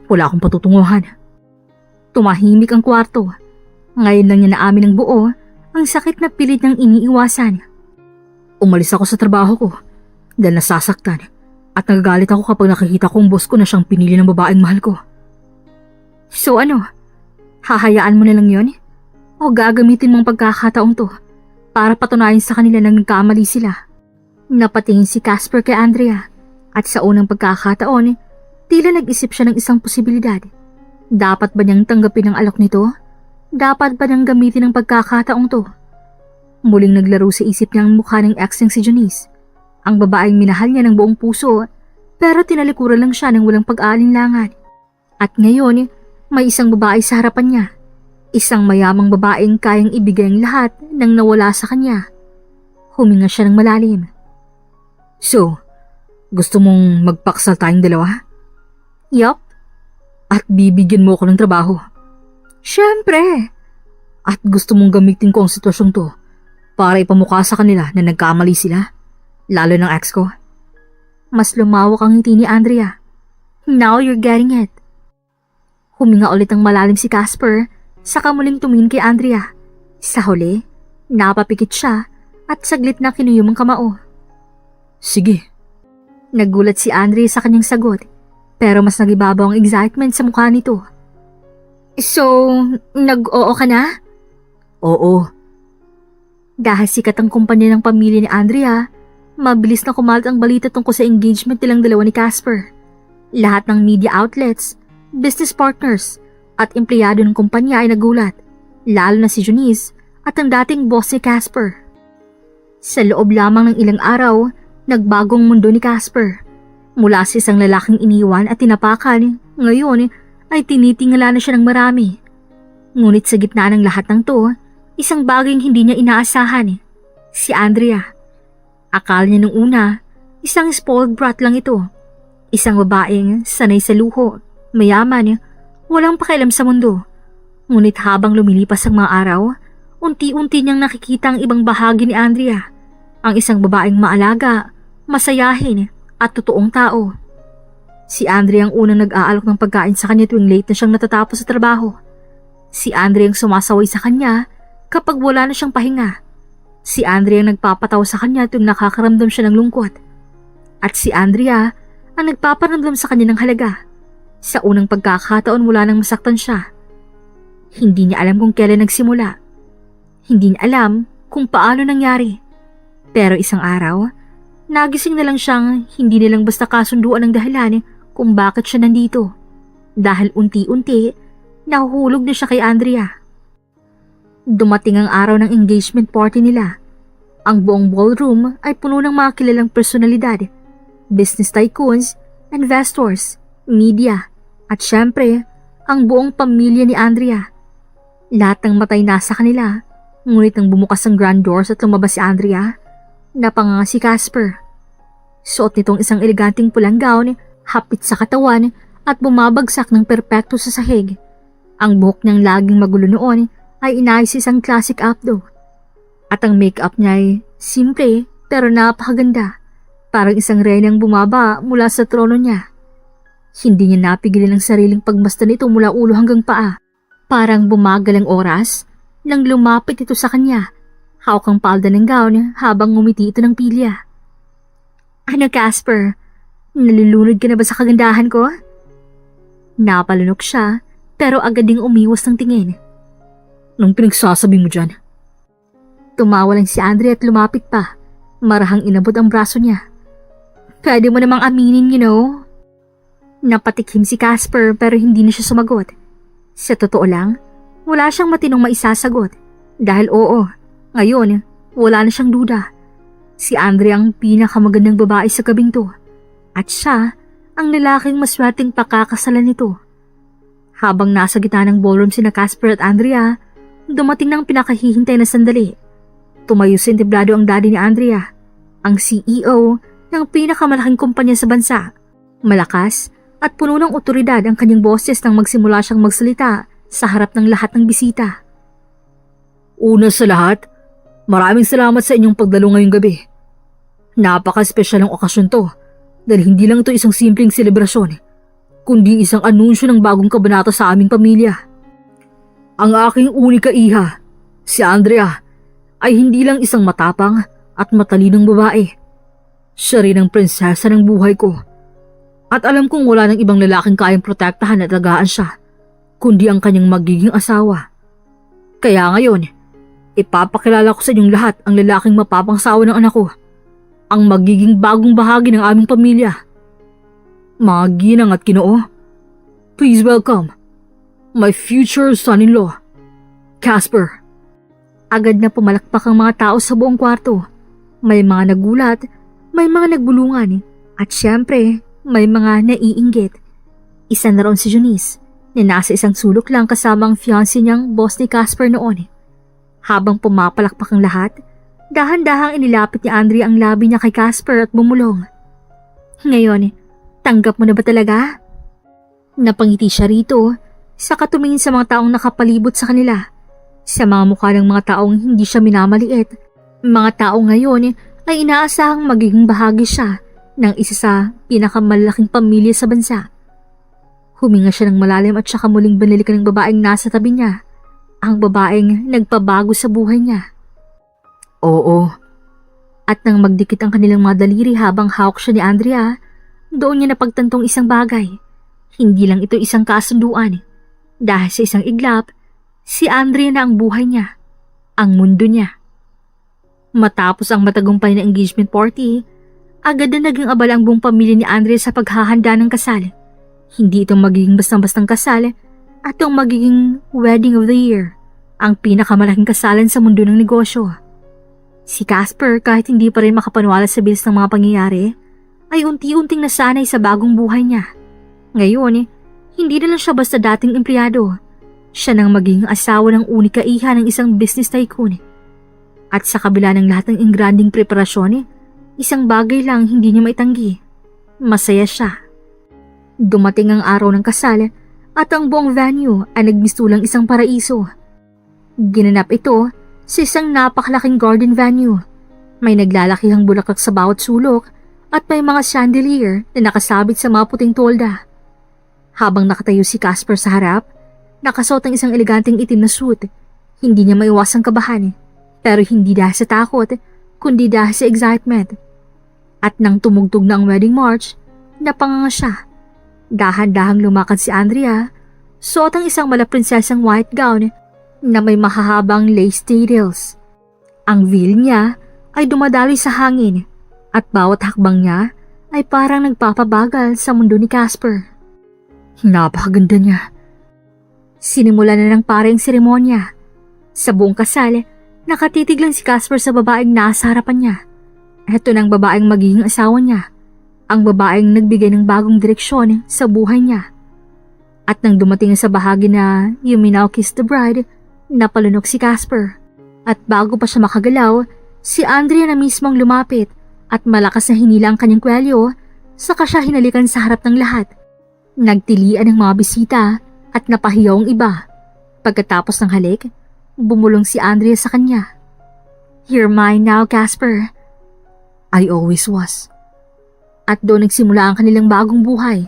S2: wala akong patutunguhan.
S1: Tumahimik ang kwarto. Ngayon lang niya naamin ng buo ang sakit na pilit niyang iniiwasan.
S2: Umalis ako sa trabaho ko dahil nasasaktan at nagagalit ako kapag nakikita kong boss ko na siyang pinili ng babaeng mahal ko.
S1: So ano? Hahayaan mo na lang yun? O gagamitin mong pagkakataong to para patunayan sa kanila na nagkamali sila? Napatingin si Casper kay Andrea at sa unang pagkakataon, tila nag-isip siya ng isang posibilidad. Dapat ba niyang tanggapin ang alok nito? Dapat ba niyang gamitin ang pagkakataong to? Muling naglaro sa isip niya ang mukha ng ex niyang si Janice. Ang babaeng minahal niya ng buong puso pero tinalikuran lang siya ng walang pag-aalinlangan. At ngayon, may isang babae sa harapan niya. Isang mayamang babaeng kayang ibigay ang lahat ng nawala sa kanya. Huminga siya ng malalim.
S2: So, gusto mong magpakasal tayong dalawa?
S1: Yup.
S2: At bibigyan mo ako ng trabaho?
S1: Siyempre.
S2: At gusto mong gamitin ko ang sitwasyong to para ipamukha sa kanila na nagkamali sila? Lalo ng ex ko?
S1: Mas lumawak ang ngiti ni Andrea. Now you're getting it. Huminga ulit ang malalim si Casper, saka muling tumingin kay Andrea. Sa huli, napapikit siya at saglit na kinuyom ang kamao.
S2: Sige.
S1: Nagulat si Andrea sa kanyang sagot, pero mas nagibabaw ang excitement sa mukha nito. So, nag-oo ka na?
S2: Oo.
S1: Dahil sikat ang kumpanya ng pamilya ni Andrea, mabilis na kumalat ang balita tungkol sa engagement nilang dalawa ni Casper. Lahat ng media outlets, business partners, at empleyado ng kumpanya ay nagulat, lalo na si Junice at ang dating boss ni Casper. Sa loob lamang ng ilang araw, nagbagong mundo ni Casper. Mula sa isang lalaking iniwan at tinapakan, ngayon ay tinitingala na siya ng marami. Ngunit sa gitna ng lahat ng to, isang bagay hindi niya inaasahan, si Andrea. Akala niya nung una, isang spoiled brat lang ito. Isang babaeng sanay sa luho, mayaman, walang pakialam sa mundo. Ngunit habang lumilipas ang mga araw, unti-unti niyang nakikita ang ibang bahagi ni Andrea. Ang isang babaeng maalaga, masayahin, at totoong tao. Si Andrea ang unang nag-aalok ng pagkain sa kanya tuwing late na siyang natatapos sa trabaho. Si Andrea ang sumasaway sa kanya kapag wala na siyang pahinga. Si Andrea ang nagpapatawa sa kanya tuwing nakakaramdam siya ng lungkot. At si Andrea ang nagpaparamdam sa kanya ng halaga. Sa unang pagkakataon mula nang masaktan siya. Hindi niya alam kung kailan nagsimula. Hindi niya alam kung paano nangyari. Pero isang araw, nagising na lang siyang hindi nilang basta kasunduan ng dahilan kung bakit siya nandito. Dahil unti-unti, nahuhulog na siya kay Andrea. Dumating ang araw ng engagement party nila. Ang buong ballroom ay puno ng mga kilalang personalidad, business tycoons, investors, media, at syempre, ang buong pamilya ni Andrea. Lahat ng matay nasa kanila, ngunit nang bumukas ang grand doors at lumabas si Andrea, napanganga si Casper. Suot nitong isang eleganteng pulang gown, hapit sa katawan at bumabagsak ng perpekto sa sahig. Ang buhok niyang laging magulo noon ay inayos isang classic updo. At ang make-up niya ay simple pero napakaganda. Parang isang reynang bumaba mula sa trono niya. Hindi niya napigilan ang sariling pagmasdan nito mula ulo hanggang paa. Parang bumagal ang oras nang lumapit ito sa kanya. Hawak ang palda ng gown habang ngumiti ito ng pilya. Ano Casper? Nalulunod ka na ba sa kagandahan ko? Napalunok siya pero agad ding umiwas ng tingin.
S2: Anong pinagsasabi mo dyan?
S1: Tumawa lang si Andrea at lumapit pa. Marahang inabot ang braso niya. Pwede mo namang aminin, you know? Napatikim si Casper pero hindi na siya sumagot. Sa totoo lang, wala siyang matinong maisasagot. Dahil oo, ngayon, wala na siyang duda. Si Andrea ang pinakamagandang babae sa gabing to. At siya ang lalaking maswerteng pakakasalan nito. Habang nasa gitna ng ballroom sina Casper at Andrea, dumating ng pinakahihintay na sandali. Tumayo sa entablado ang daddy ni Andrea, ang CEO ng pinakamalaking kumpanya sa bansa. Malakas at puno ng otoridad ang kanyang boses nang magsimula siyang magsalita sa harap ng lahat ng bisita.
S2: Una sa lahat, maraming salamat sa inyong pagdalo ngayong gabi. Napaka-espesyal ang okasyon to dahil hindi lang ito isang simpleng selebrasyon, kundi isang anunsyo ng bagong kabanata sa aming pamilya. Ang aking unika iha, si Andrea, ay hindi lang isang matapang at matalinong babae. Siya rin ang prinsesa ng buhay ko. At alam kong wala ng ibang lalaking kayang protektahan at alagaan siya, kundi ang kanyang magiging asawa. Kaya ngayon, ipapakilala ko sa inyong lahat ang lalaking mapapangsawa ng anak ko, ang magiging bagong bahagi ng aming pamilya. Mga ginang at ginoo, please welcome my future son-in-law, Casper.
S1: Agad na pumalakpak ang mga tao sa buong kwarto. May mga nagulat, may mga nagbulungan, at syempre, may mga naiinggit. Isa na roon si Junice, na nasa isang sulok lang kasama ang fiancé niyang boss ni Casper noon. Habang pumapalakpak ang lahat, dahan-dahang inilapit ni Andrea ang labi niya kay Casper at bumulong. Ngayon, tanggap mo na ba talaga? Napangiti siya rito, saka tumingin sa mga taong nakapalibot sa kanila. Sa mga mukha ng mga taong hindi siya minamaliit, mga tao ngayon ay inaasahang magiging bahagi siya ng isa sa pinakamalaking pamilya sa bansa. Huminga siya ng malalim at saka muling banalikan ng babaeng nasa tabi niya. Ang babaeng nagpabago sa buhay niya.
S2: Oo.
S1: At nang magdikit ang kanilang mga daliri habang hawak siya ni Andrea, doon niya napagtantong isang bagay. Hindi lang ito isang kasunduan. Dahil sa isang iglap, si Andrea na ang buhay niya. Ang mundo niya. Matapos ang matagumpay na engagement party, agad na naging abala ang buong pamilya ni Andrea sa paghahanda ng kasal. Hindi itong magiging bastang-bastang kasal at itong magiging wedding of the year, ang pinakamalaking kasalan sa mundo ng negosyo. Si Casper, kahit hindi pa rin makapaniwala sa bilis ng mga pangyayari, ay unti-unting nasanay sa bagong buhay niya. Ngayon, hindi na lang siya basta dating empleyado. Siya nang maging asawa ng unika iha ng isang business tycoon. At sa kabila ng lahat ng ingranding preparasyon, isang bagay lang hindi niya maitanggi. Masaya siya. Dumating ang araw ng kasal at ang buong venue ay nagmistulang isang paraiso. Ginanap ito sa isang napakalaking garden venue. May naglalakihang bulaklak sa bawat sulok at may mga chandelier na nakasabit sa mga puting tolda. Habang nakatayo si Casper sa harap, nakasuot ang isang eleganteng itim na suit. Hindi niya maiwasang kabahan, pero hindi dahil sa takot, kundi dahil sa excitement. At nang tumugtog na ang wedding march, napanganga siya. Dahan-dahang lumakad si Andrea, suot ang isang malaprinsesang white gown na may mahahabang lace tails. Ang veil niya ay dumadaloy sa hangin at bawat hakbang niya ay parang nagpapabagal sa mundo ni Casper.
S2: Napakaganda niya.
S1: Sinimula na ng pareng seremonya. Sa buong kasal, nakatitig lang si Casper sa babaeng nasa harapan niya. Ito na ang babaeng magiging asawa niya. Ang babaeng nagbigay ng bagong direksyon sa buhay niya. At nang dumating sa bahagi na "You may now kiss the bride", napalunok si Casper. At bago pa siya makagalaw, si Andrea na mismong lumapit at malakas na hinila ang kanyang kwelyo, saka siya hinalikan sa harap ng lahat. Nagtilian ng mga bisita at napahiyaw ang iba. Pagkatapos ng halik, bumulong si Andrea sa kanya. "You're mine now, Casper."
S2: I always was.
S1: At doon nagsimula ang kanilang bagong buhay.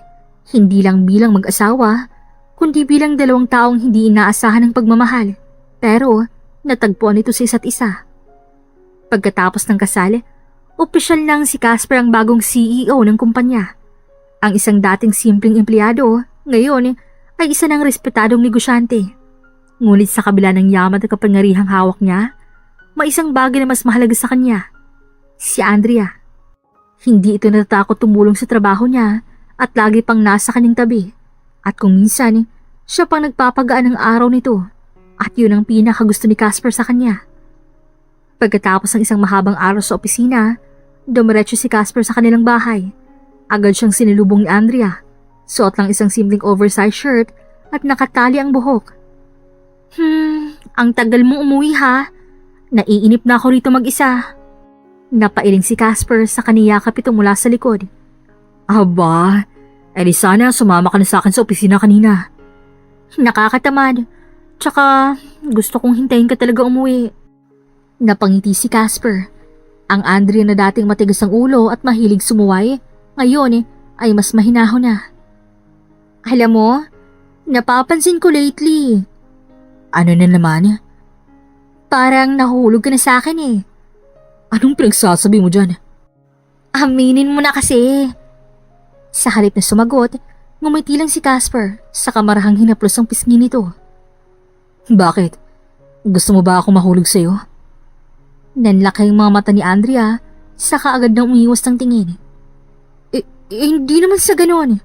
S1: Hindi lang bilang mag-asawa, kundi bilang dalawang taong hindi inaasahan ng pagmamahal. Pero natagpuan ito sa isa't isa. Pagkatapos ng kasal, opisyal nang si Casper ang bagong CEO ng kumpanya. Ang isang dating simpleng empleyado, ngayon ay isa ng respetadong negosyante. Ngunit sa kabila ng yaman at kapangyarihang hawak niya, may isang bagay na mas mahalaga sa kanya. Si Andrea. Hindi ito natatakot tumulong sa trabaho niya at lagi pang nasa kanyang tabi. At kung minsan, siya pang nagpapagaan ng araw nito. At yun ang pinakagusto ni Casper sa kanya. Pagkatapos ng isang mahabang araw sa opisina, dumiretso si Casper sa kanilang bahay. Agad siyang sinilubong ni Andrea. Suot lang isang simpleng oversized shirt at nakatali ang buhok. Ang tagal mong umuwi ha. Naiinip na ako rito mag-isa. Napailing si Casper sa kaniyakap ito mula sa likod.
S2: Aba, edi sana sumama ka na sa akin sa opisina kanina.
S1: Nakakatamad. Tsaka gusto kong hintayin ka talaga umuwi. Napangiti si Casper. Ang Andrea na dating matigas ang ulo at mahilig sumuway, ngayon ay mas mahinahon na. Alam mo, napapansin ko lately.
S2: Ano na naman?
S1: Parang nahulog ka na sa akin eh.
S2: Anong pinagsasabi mo dyan?
S1: Aminin mo na kasi. Sa halip na sumagot, ngumiti lang si Casper sa kamarahang hinaplos ang pisngi nito.
S2: Bakit? Gusto mo ba ako mahulog sa'yo?
S1: Nanlaki ang mga mata ni Andrea, saka agad nang umiwas ng tingin. Hindi naman sa ganon.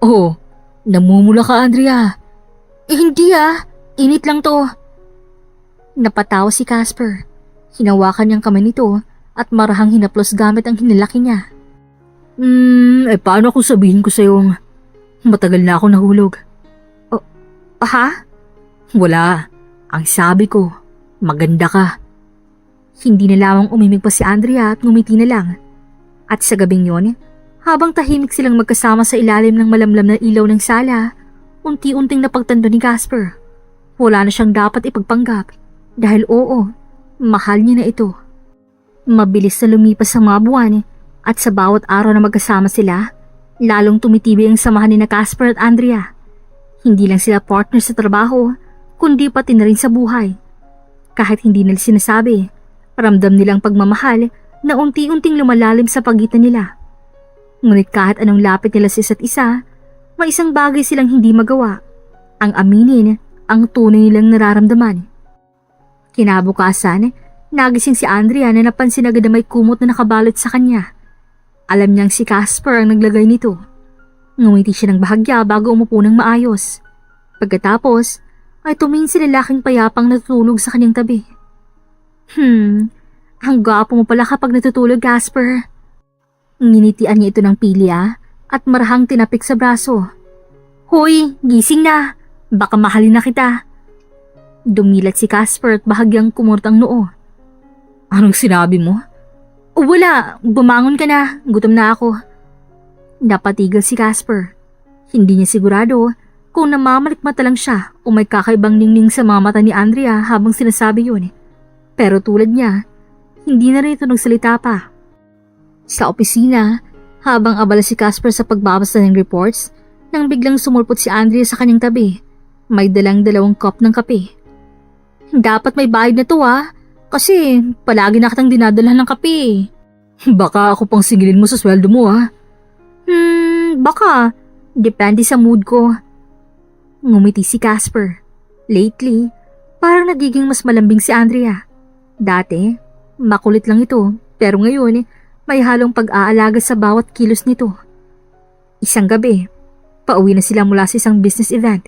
S2: Oh, namumula ka, Andrea.
S1: Hindi init lang to. Napatawa si Casper. Hinawakan niyang kamay nito at marahang hinaplos gamit ang hinalaki niya.
S2: Paano kung sabihin ko sa'yo matagal na ako nahulog?
S1: Ha?
S2: Wala. Ang sabi ko, maganda ka.
S1: Hindi na lamang umimig pa si Andrea at ngumiti na lang. At sa gabing yon, habang tahimik silang magkasama sa ilalim ng malamlam na ilaw ng sala, unti-unting napagtando ni Casper. Wala na siyang dapat ipagpanggap dahil oo, mahal niya na ito. Mabilis na lumipas ang mga buwan at sa bawat araw na magkasama sila, lalong tumitibay ang samahan ni Casper at Andrea. Hindi lang sila partner sa trabaho, kundi pati na rin sa buhay. Kahit hindi nila sinasabi, ramdam nilang pagmamahal na unti-unting lumalalim sa pagitan nila. Ngunit kahit anong lapit nila sa isa't isa, may isang bagay silang hindi magawa, ang aminin ang tunay nilang nararamdaman. Kinabukasan, nagising si Andrea na napansin agad na may kumot na nakabalot sa kanya. Alam niyang si Casper ang naglagay nito. Ngumiti siya ng bahagya bago umupo ng maayos. Pagkatapos, ay tumingin si lalaking payapang natutulog sa kanyang tabi. Ang gwapo mo pala kapag natutulog, Casper. Nginitian niya ito ng pilya at marahang tinapik sa braso. Hoy, gising na! Baka mahalin na kita. Dumilat si Casper at bahagyang kumurot ang noo.
S2: Anong sinabi mo?
S1: Wala, bumangon ka na. Gutom na ako. Napatigil si Casper. Hindi niya sigurado kung namamalikmata lang siya o may kakaibang ningning sa mga mata ni Andrea habang sinasabi yun. Pero tulad niya, hindi na rin ito nagsalita pa. Sa opisina, habang abala si Casper sa pagbabasa ng reports, nang biglang sumulpot si Andrea sa kanyang tabi, may dalang 2 cup ng kape. Dapat may bayad na to kasi palagi na kitang dinadalhan ng kape.
S2: Baka ako pang singilin mo sa sweldo mo
S1: Baka. Depende sa mood ko. Ngumiti si Casper. Lately, parang nagiging mas malambing si Andrea. Dati, makulit lang ito, pero ngayon, may halong pag-aalaga sa bawat kilos nito. Isang gabi, pauwi na sila mula sa isang business event.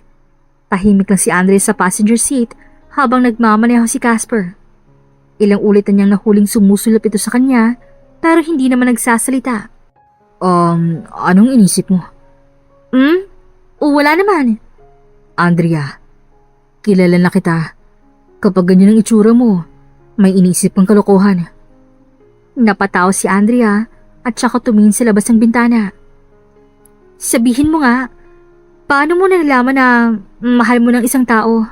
S1: Tahimik lang si Andrea sa passenger seat habang nagmamaneho si Casper. Ilang ulit na niyang nahuling sumusulap ito sa kanya pero hindi naman nagsasalita.
S2: Anong inisip mo?
S1: Wala naman.
S2: Andrea, kilala na kita. Kapag ganyan ang itsura mo, may inisip kang kalokohan.
S1: Napatawa si Andrea at saka tumingin sa labas ng bintana. Sabihin mo nga, paano mo nalalaman na mahal mo ng isang tao?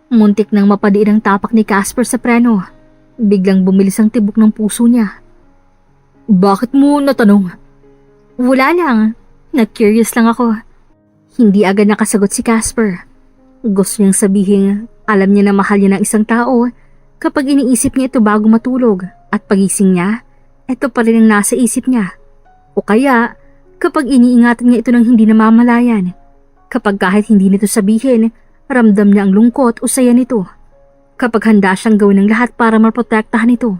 S1: Muntik nang mapadiin ang tapak ni Casper sa preno. Biglang bumilis ang tibok ng puso niya.
S2: Bakit mo natanong?
S1: Wala lang. Na-curious lang ako. Hindi agad nakasagot si Casper. Gusto niyang sabihin, alam niya na mahal niya ng isang tao kapag iniisip niya ito bago matulog at pagising niya, ito pa rin ang nasa isip niya. O kaya, kapag iniingatan niya ito ng hindi namamalayan, kapag kahit hindi nito sabihin, ramdam niya ang lungkot o saya nito. Kapag handa siyang gawin ng lahat para maprotektahan ito.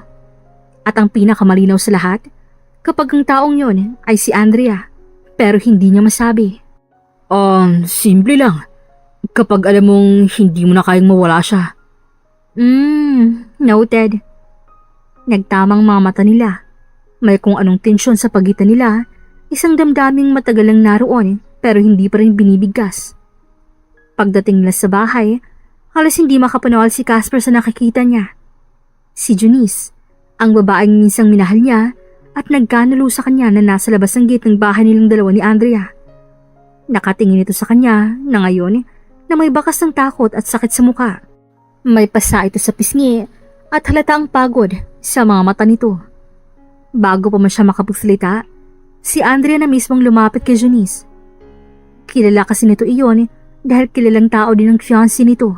S1: At ang pinakamalinaw sa lahat, kapag ang taong yon ay si Andrea, pero hindi niya masabi.
S2: Simple lang. Kapag alam mong hindi mo na kayang mawala siya.
S1: Noted. Nagtamang mga mata nila. May kung anong tensyon sa pagitan nila, isang damdaming matagal lang naroon pero hindi pa rin binibigkas. Pagdating nila sa bahay, halos hindi makapanawal si Casper sa nakikita niya. Si Junice, ang babaeng minsang minahal niya at nagkanulo sa kanya na nasa labas ng gate ng bahay nilang dalawa ni Andrea. Nakatingin ito sa kanya na ngayon na may bakas ng takot at sakit sa muka. May pasa ito sa pisngi at halata ang pagod sa mga mata nito. Bago pa man siya makapagsalita, si Andrea na mismong lumapit kay Junice. Kilala kasi nito iyon dahil kilalang tao din ang fiancé nito.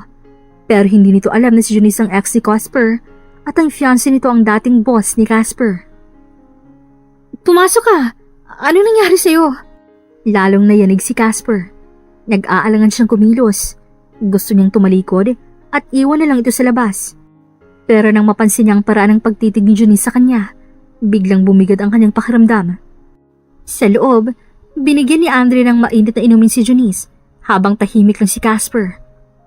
S1: Pero hindi nito alam na si Junice ang ex ni Casper at ang fiancé nito ang dating boss ni Casper. Pumasok ka! Ano nangyari sa'yo? Lalong nayanig si Casper. Nag-aalangan siyang kumilos. Gusto niyang tumalikod at iwan na lang ito sa labas. Pero nang mapansin niya ang paraan ng pagtitig ni Junice sa kanya, biglang bumigad ang kanyang pakiramdam. Sa loob, binigyan ni Andre ng mainit na inumin si Junice habang tahimik lang si Casper.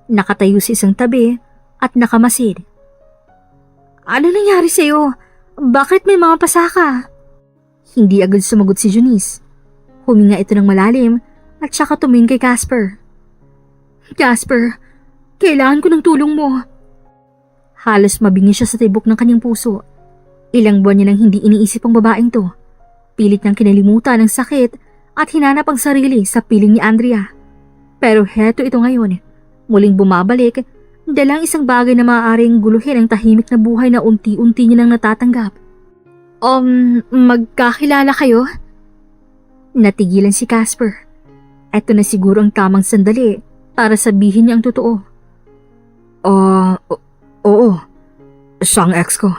S1: Nakatayo sa isang tabi at nakamasid. Ano nangyari sa'yo? Bakit may mga pasa ka? Hindi agad sumagot si Junice. Huminga ito ng malalim at saka tumingin kay Casper. Casper, kailangan ko ng tulong mo. Halos mabingi siya sa tibok ng kanyang puso. Ilang buwan niya nang hindi iniisip ang babaeng to. Pilit niyang kinalimutan ang sakit at hinanap ang sarili sa piling ni Andrea. Pero heto ito ngayon, muling bumabalik, dalang isang bagay na maaaring guluhin ang tahimik na buhay na unti-unti niya nang natatanggap. Magkakilala kayo? Natigilan si Casper. Eto na siguro ang tamang sandali para sabihin niya ang totoo.
S2: Oo. Siya ang ex ko.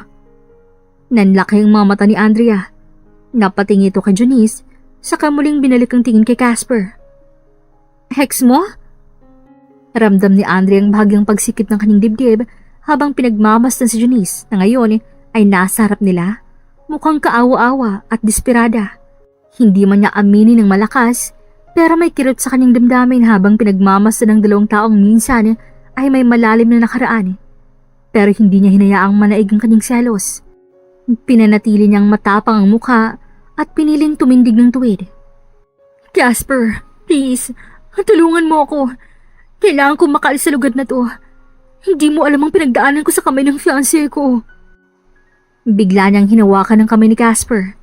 S1: Nanlaki ang mga mata ni Andrea. Napatingin ito kay Janice, saka muling binalik ang tingin kay Casper. Ex mo? Ramdam ni Andrea ang bahagyang pagsikip ng kanyang dibdib habang pinagmamasdan si Janice na ngayon ay nasa harap nila. Mukhang kaawa-awa at desperada. Hindi man niya aminin ng malakas, pero may kirot sa kanyang damdamin habang pinagmamasdan ng dalawang taong minsan ay may malalim na nakaraan. Pero hindi niya hinayaang manaig ang kanyang selos. Pinanatili niyang matapang ang mukha at piniling tumindig ng tuwid. Casper, please, tulungan mo ako. Kailangan kong makaalis sa lugar na to. Hindi mo alam ang pinagdaanan ko sa kamay ng fiancé ko. Bigla niyang hinawakan ng kamay ni Casper.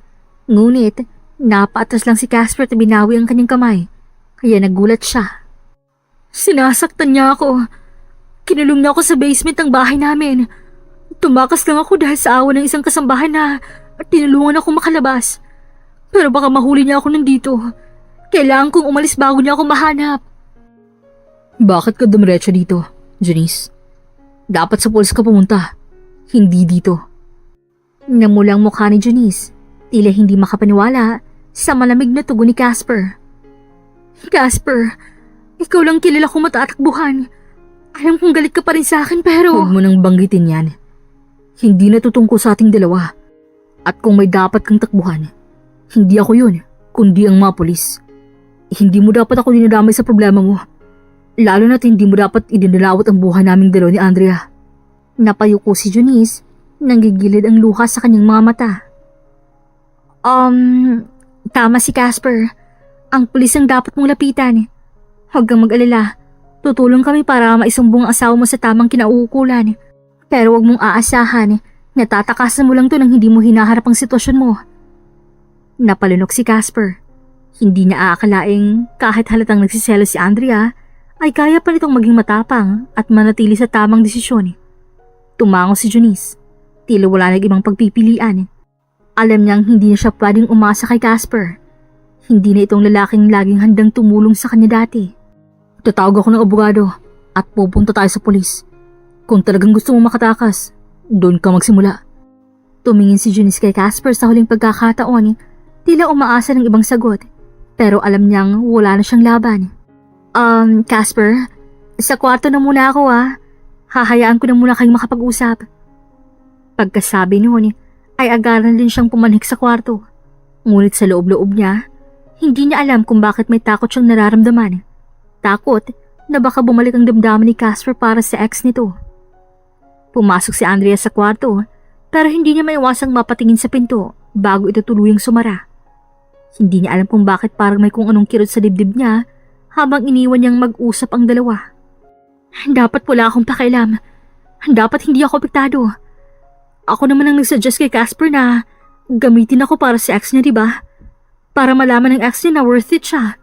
S1: Ngunit, napaatas lang si Casper at binawi ang kanyang kamay. Kaya nagulat siya. Sinasaktan niya ako. Kinulong niya ako sa basement ng bahay namin. Tumakas lang ako dahil sa awa ng isang kasambahan na tinulungan ako makalabas. Pero baka mahuli niya ako nandito. Kailangan kong umalis bago niya ako mahanap.
S2: Bakit ka dumiretso dito, Janice? Dapat sa pulis ka pumunta. Hindi dito.
S1: Namulang mukha ni Janice. Tila hindi makapaniwala sa malamig na tugon ni Casper. Casper, ikaw lang kilala kong matatakbuhan. Alam kong galit ka pa rin sa akin pero...
S2: Huwag mo nang banggitin yan. Hindi natutungkol sa ating dalawa. At kung may dapat kang takbuhan, hindi ako yun, kundi ang mga pulis. Hindi mo dapat ako dinadamay sa problema mo. Lalo na't hindi mo dapat idinalawat ang buhay naming dalawa ni Andrea.
S1: Napayuko si Janice, nanggigilid ang luha sa kanyang mga mata. Tama si Casper. Ang pulis ang dapat mong lapitan. Huwag kang mag-alala. Tutulong kami para maisumbong ang asawa mo sa tamang kinauukulan. Pero huwag mong aasahan na tatakasan mo lang to nang hindi mo hinaharap ang sitwasyon mo. Napalunok si Casper. Hindi niya aakalaing kahit halatang nagsiselos si Andrea, ay kaya pa nitong maging matapang at manatili sa tamang desisyon. Tumango si Janice. Tila wala nang ibang pagpipilian. Alam niyang hindi na siya pwedeng umasa kay Casper. Hindi na itong lalaking laging handang tumulong sa kanya dati.
S2: Tatawag ako ng abogado at pupunta tayo sa pulis. Kung talagang gusto mo makatakas, doon ka magsimula.
S1: Tumingin si Janice kay Casper sa huling pagkakataon, tila umaasa ng ibang sagot, pero alam niyang wala na siyang laban. Casper, sa kwarto na muna ako Hahayaan ko na muna kayong makapag-usap. Pagkasabi noon, ay agaran din siyang pumanhik sa kwarto. Ngunit sa loob-loob niya, hindi niya alam kung bakit may takot siyang nararamdaman. Takot na baka bumalik ang damdamin ni Casper para sa ex nito. Pumasok si Andrea sa kwarto, pero hindi niya maiwasang mapatingin sa pinto bago ito tuluyang sumara. Hindi niya alam kung bakit parang may kung anong kirot sa dibdib niya habang iniwan niyang mag-usap ang dalawa. Dapat wala akong pakialam. Dapat hindi ako apektado. Ako naman ang nagsuggest kay Casper na gamitin ako para sa ex niya, diba? Para malaman ng ex niya na worth it siya.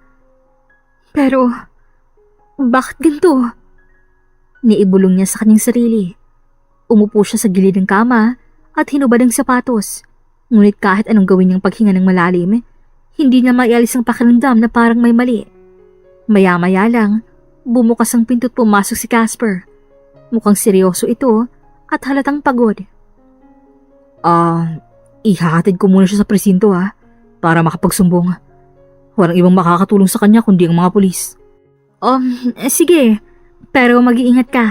S1: Pero, bakit ganito? Niibulong niya sa kanyang sarili. Umupo siya sa gilid ng kama at hinubad ang sapatos. Ngunit kahit anong gawin niyang paghinga ng malalim, hindi niya maialis ang pakiramdam na parang may mali. Maya-maya lang, bumukas ang pinto at pumasok si Casper. Mukhang seryoso ito at halatang pagod.
S2: Ihahatid ko muna siya sa presinto para makapagsumbong. Walang ibang makakatulong sa kanya kundi ang mga pulis.
S1: Sige, pero mag-iingat ka.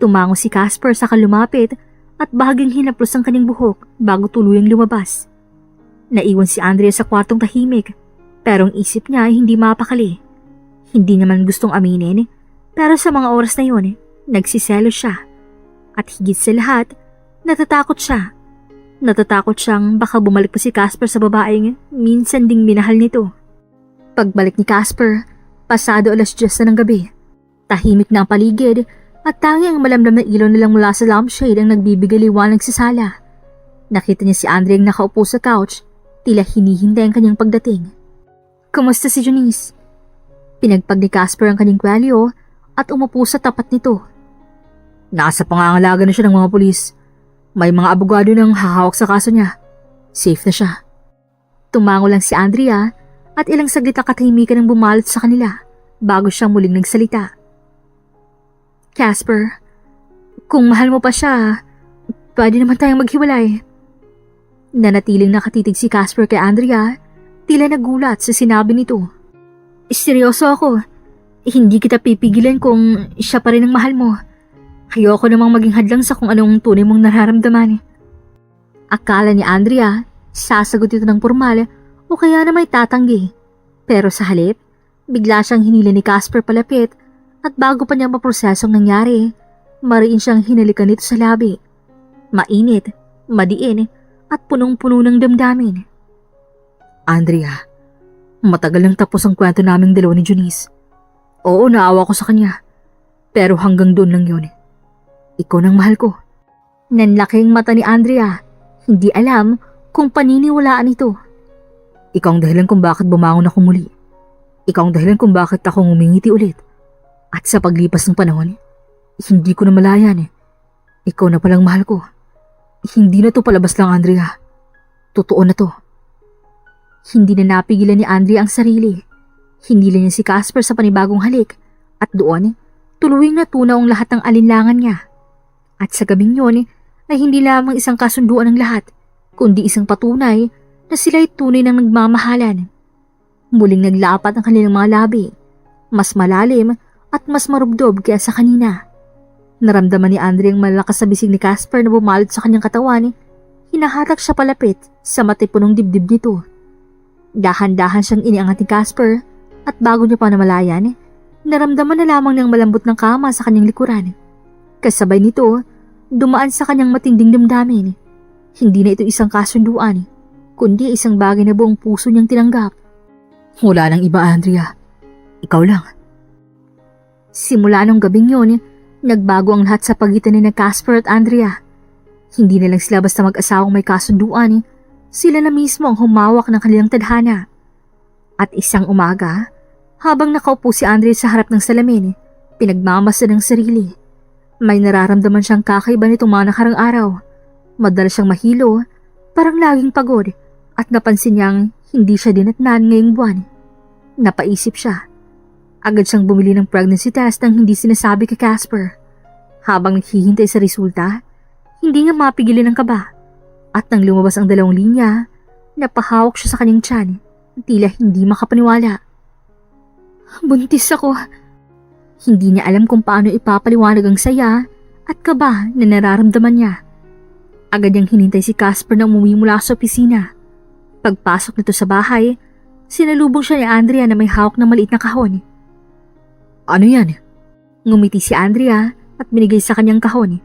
S1: Tumango si Casper saka lumapit at bahagyang hinaplos ang kanyang buhok bago tuluyang lumabas. Naiwan si Andrea sa kwartong tahimik, pero ang isip niya ay hindi mapakali. Hindi naman gustong aminin, pero sa mga oras na yun, nagsiselo siya. At higit sa lahat, natatakot siya. Natatakot siyang baka bumalik pa si Casper sa babaeng minsan ding minahal nito. Pagbalik ni Casper, pasado 10:00 na ng gabi. Tahimik na ang paligid at tanging ang malamdam na ilaw na lang mula sa lampshade ang nagbibigay liwanag sa sala. Nakita niya si Andre ang nakaupo sa couch, tila hinihintay ang kanyang pagdating. Kumusta si Janice? Pinagpag ni Casper ang kanyang kwelyo at umupo sa tapat nito.
S2: Nasa pangangalaga na siya ng mga pulis. May mga abogado nang hahawak sa kaso niya. Safe na siya.
S1: Tumango lang si Andrea at ilang saglit na katahimikan ang bumalot sa kanila bago siya muling nagsalita. Casper, kung mahal mo pa siya, pwede naman tayong maghiwalay. Nanatiling nakatitig si Casper kay Andrea, tila nagulat sa sinabi nito. Seryoso ako, hindi kita pipigilan kung siya pa rin ang mahal mo. Ayoko namang maging hadlang sa kung anong tunay mong nararamdaman. Akala ni Andrea, sasagot ito ng formal o kaya na may tatanggi. Pero sa halip, bigla siyang hinila ni Casper palapit at bago pa niya maprosesong nangyari, mariin siyang hinalikan nito sa labi. Mainit, madiin at punong-puno ng damdamin.
S2: Andrea, matagal nang tapos ang kwento naming dalawa ni Junice. Oo, naawa ko sa kanya. Pero hanggang doon lang yun. Ikaw nang mahal ko.
S1: Nanlaking mata ni Andrea, hindi alam kung paniniwalaan ito.
S2: Ikaw ang dahilan kung bakit bumangon ako muli. Ikaw ang dahilan kung bakit ako ngumingiti ulit. At sa paglipas ng panahon, hindi ko na malayan. Ikaw na palang mahal ko. Hindi na to palabas lang, Andrea. Totoo na to.
S1: Hindi na napigilan ni Andrea ang sarili. Hindi niya si Casper sa panibagong halik at doon, tuluyang natunaw ang lahat ng alinlangan niya. At sa gabing yun ay hindi lamang isang kasunduan ng lahat, kundi isang patunay na sila'y tunay ng nagmamahalan. Muling naglapat ang kanilang mga labi, mas malalim at mas marubdob kaya sa kanina. Naramdaman ni Andre ang malakas na bisig ni Casper na bumalot sa kanyang katawan, hinahatak siya palapit sa matipunong dibdib nito. Dahan-dahan siyang iniangat ni Casper at bago niya pa namalayan, naramdaman na lamang niyang malambot ng kama sa kanyang likuran. Kasabay nito, dumaan sa kanyang matinding damdamin. Hindi na ito isang kasunduan, kundi isang bagay na buong puso niyang tinanggap.
S2: Wala nang iba, Andrea. Ikaw lang.
S1: Simula nung gabing yun, nagbago ang lahat sa pagitan ni Casper at Andrea. Hindi na lang sila basta mag-asawang may kasunduan, sila na mismo ang humawak ng kanilang tadhana. At isang umaga, habang nakaupo si Andrea sa harap ng salamin, pinagmamasdan ng sarili. May nararamdaman siyang kakaiba nitong mga nakarang araw. Madalas siyang mahilo, parang laging pagod, at napansin niyang hindi siya dinatnan ngayong buwan. Napaisip siya. Agad siyang bumili ng pregnancy test nang hindi sinasabi kay Casper. Habang naghihintay sa resulta, hindi nga mapigilin ang kaba. At nang lumabas ang 2 linya, napahawak siya sa kanyang tiyan, tila hindi makapaniwala. Buntis ako. Hindi niya alam kung paano ipapaliwanag ang saya at kaba na nararamdaman niya. Agad niyang hinintay si Casper na umuwi mula sa opisina. Pagpasok nito sa bahay, sinalubong siya ni Andrea na may hawak ng maliit na kahon.
S2: Ano yan?
S1: Ngumiti si Andrea at binigay sa kanyang kahon.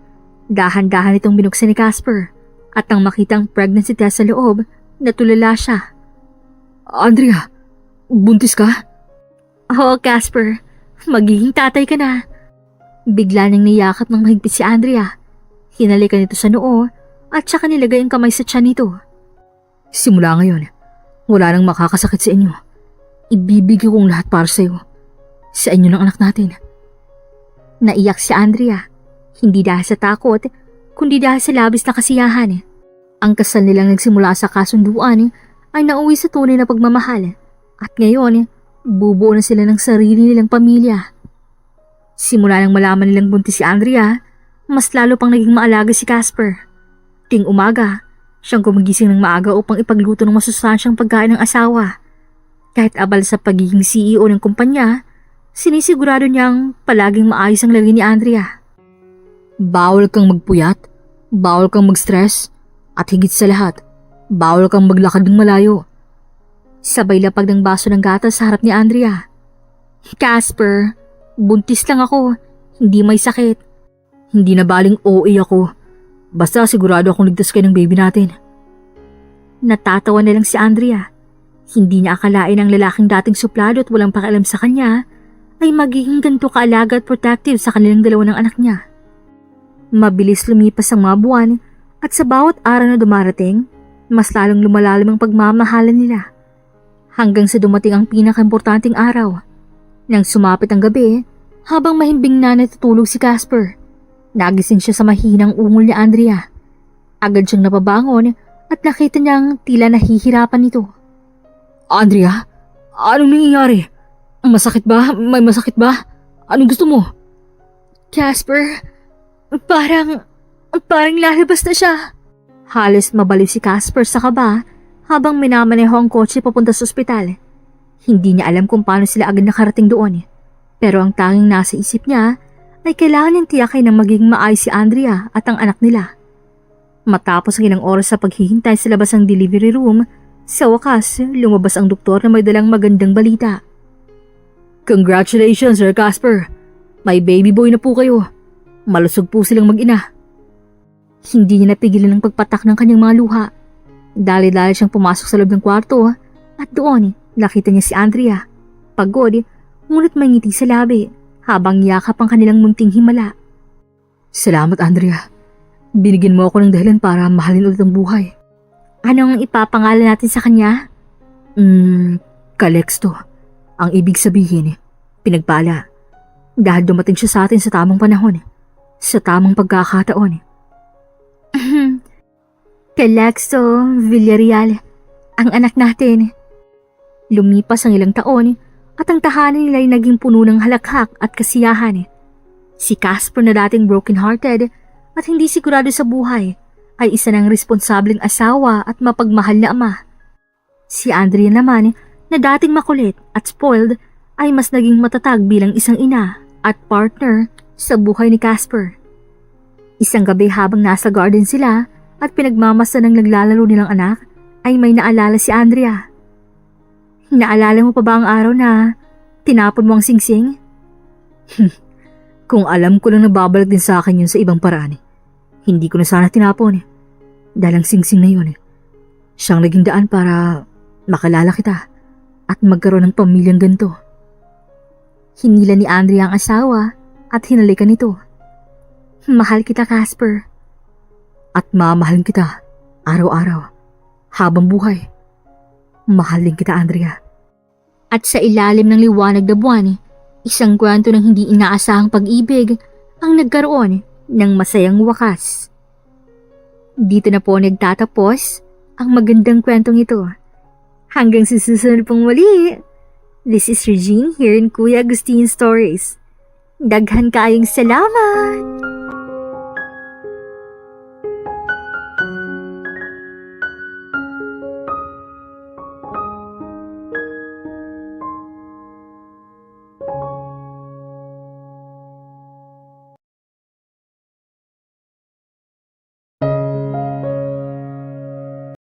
S1: Dahan-dahan itong binuksan ni Casper at nang makita ang pregnancy test sa loob, natulala siya.
S2: Andrea, buntis ka?
S1: Oo, Casper. Magiging tatay ka na. Bigla niyang niyakap ng mahigpit si Andrea. Hinalikan nito sa noo at saka nilagay ang kamay sa tiyan nito.
S2: Simula ngayon, wala nang makakasakit sa inyo. Ibibigay kong lahat para sa iyo. Sa inyo ng anak natin.
S1: Naiyak si Andrea. Hindi dahil sa takot, kundi dahil sa labis na kasiyahan. Ang kasal nilang nagsimula sa kasunduan ay nauwi sa tunay na pagmamahal. At ngayon, bubuo na sila ng sarili nilang pamilya. Simula nang malaman nilang buntis si Andrea, mas lalo pang naging maalaga si Casper. Ting umaga, siyang gumagising ng maaga upang ipagluto ng masustansyang pagkain ng asawa. Kahit abal sa pagiging CEO ng kumpanya, sinisigurado niyang palaging maayos ang lagay ni Andrea.
S2: Bawal kang magpuyat, bawal kang mag-stress, at higit sa lahat, bawal kang maglakad ng malayo.
S1: Sabay lapag ng baso ng gatas sa harap ni Andrea. Casper, buntis lang ako, hindi may sakit.
S2: Hindi na baling OA ako. Basta sigurado akong ligtas kayo ng baby natin.
S1: Natatawa na lang si Andrea. Hindi niya akalain ang lalaking dating suplado at walang pakialam sa kanya ay magiging ganito kaalaga at protective sa kanilang 2 ng anak niya. Mabilis lumipas ang mga buwan at sa bawat araw na dumarating, mas lalong lumalalim ang pagmamahalan nila. Hanggang sa dumating ang pinakaimportanteng araw. Nang sumapit ang gabi, habang mahimbing na natutulog si Casper, nagising siya sa mahinang ungol ni Andrea. Agad siyang napabangon at nakita niyang tila nahihirapan nito.
S2: Andrea? Anong nangyayari? Masakit ba? May masakit ba? Anong gusto mo?
S1: Casper, parang lalabas na siya. Halos mabaliw si Casper sa kaba habang minamaneho ang kotse papunta sa ospital. Hindi niya alam kung paano sila agad nakarating doon. Pero ang tanging nasa isip niya ay kailangan niyang tiyakin na magiging maayos si Andrea at ang anak nila. Matapos ang ilang oras sa paghihintay sa labas ng delivery room, sa wakas lumabas ang doktor na may dalang magandang balita.
S2: Congratulations, Sir Casper. May baby boy na po kayo. Malusog po silang mag-ina.
S1: Hindi niya napigilan ang pagpatak ng kanyang mga luha. Dali-dali siyang pumasok sa loob ng kwarto at doon nakita niya si Andrea. Pagod, ngunit may ngiti sa labi habang yakap ang kanilang munting himala.
S2: Salamat, Andrea. Binigyan mo ako ng dahilan para mahalin ulit ang buhay.
S1: Anong ipapangalan natin sa kanya?
S2: Calexto. Ang ibig sabihin, pinagpala. Dahil dumating siya sa atin sa tamang panahon, sa tamang pagkakataon.
S1: Calexto Villarreal, ang anak natin. Lumipas ang ilang taon at ang tahanan nila ay naging puno ng halakhak at kasiyahan. Si Casper na dating broken-hearted at hindi sigurado sa buhay ay isa ng responsableng asawa at mapagmahal na ama. Si Andrea naman na dating makulit at spoiled ay mas naging matatag bilang isang ina at partner sa buhay ni Casper. Isang gabi habang nasa garden sila at pinagmamasa ng naglalaro nilang anak ay may naalala si Andrea. Naalala mo pa ba ang araw na tinapon mo ang singsing?
S2: Kung alam ko lang na babalik din sa akin yun sa ibang paraan, hindi ko na sana tinapon. Dahil ang singsing na yun, siyang naging daan para makalala kita at magkaroon ng pamilyang ganito.
S1: Hinila ni Andrea ang asawa at hinalikan nito. Mahal kita, Casper.
S2: At mamahalin kita araw-araw habang buhay. Mahalin kita, Andrea.
S1: At sa ilalim ng liwanag na buwan, isang kwento ng hindi inaasahang pag-ibig ang nagkaroon ng masayang wakas. Dito na po nagtatapos ang magandang kwentong ito. Hanggang sa susunod pong muli. This is Regine here in Kuya Agustin Stories. Daghan kayong salamat!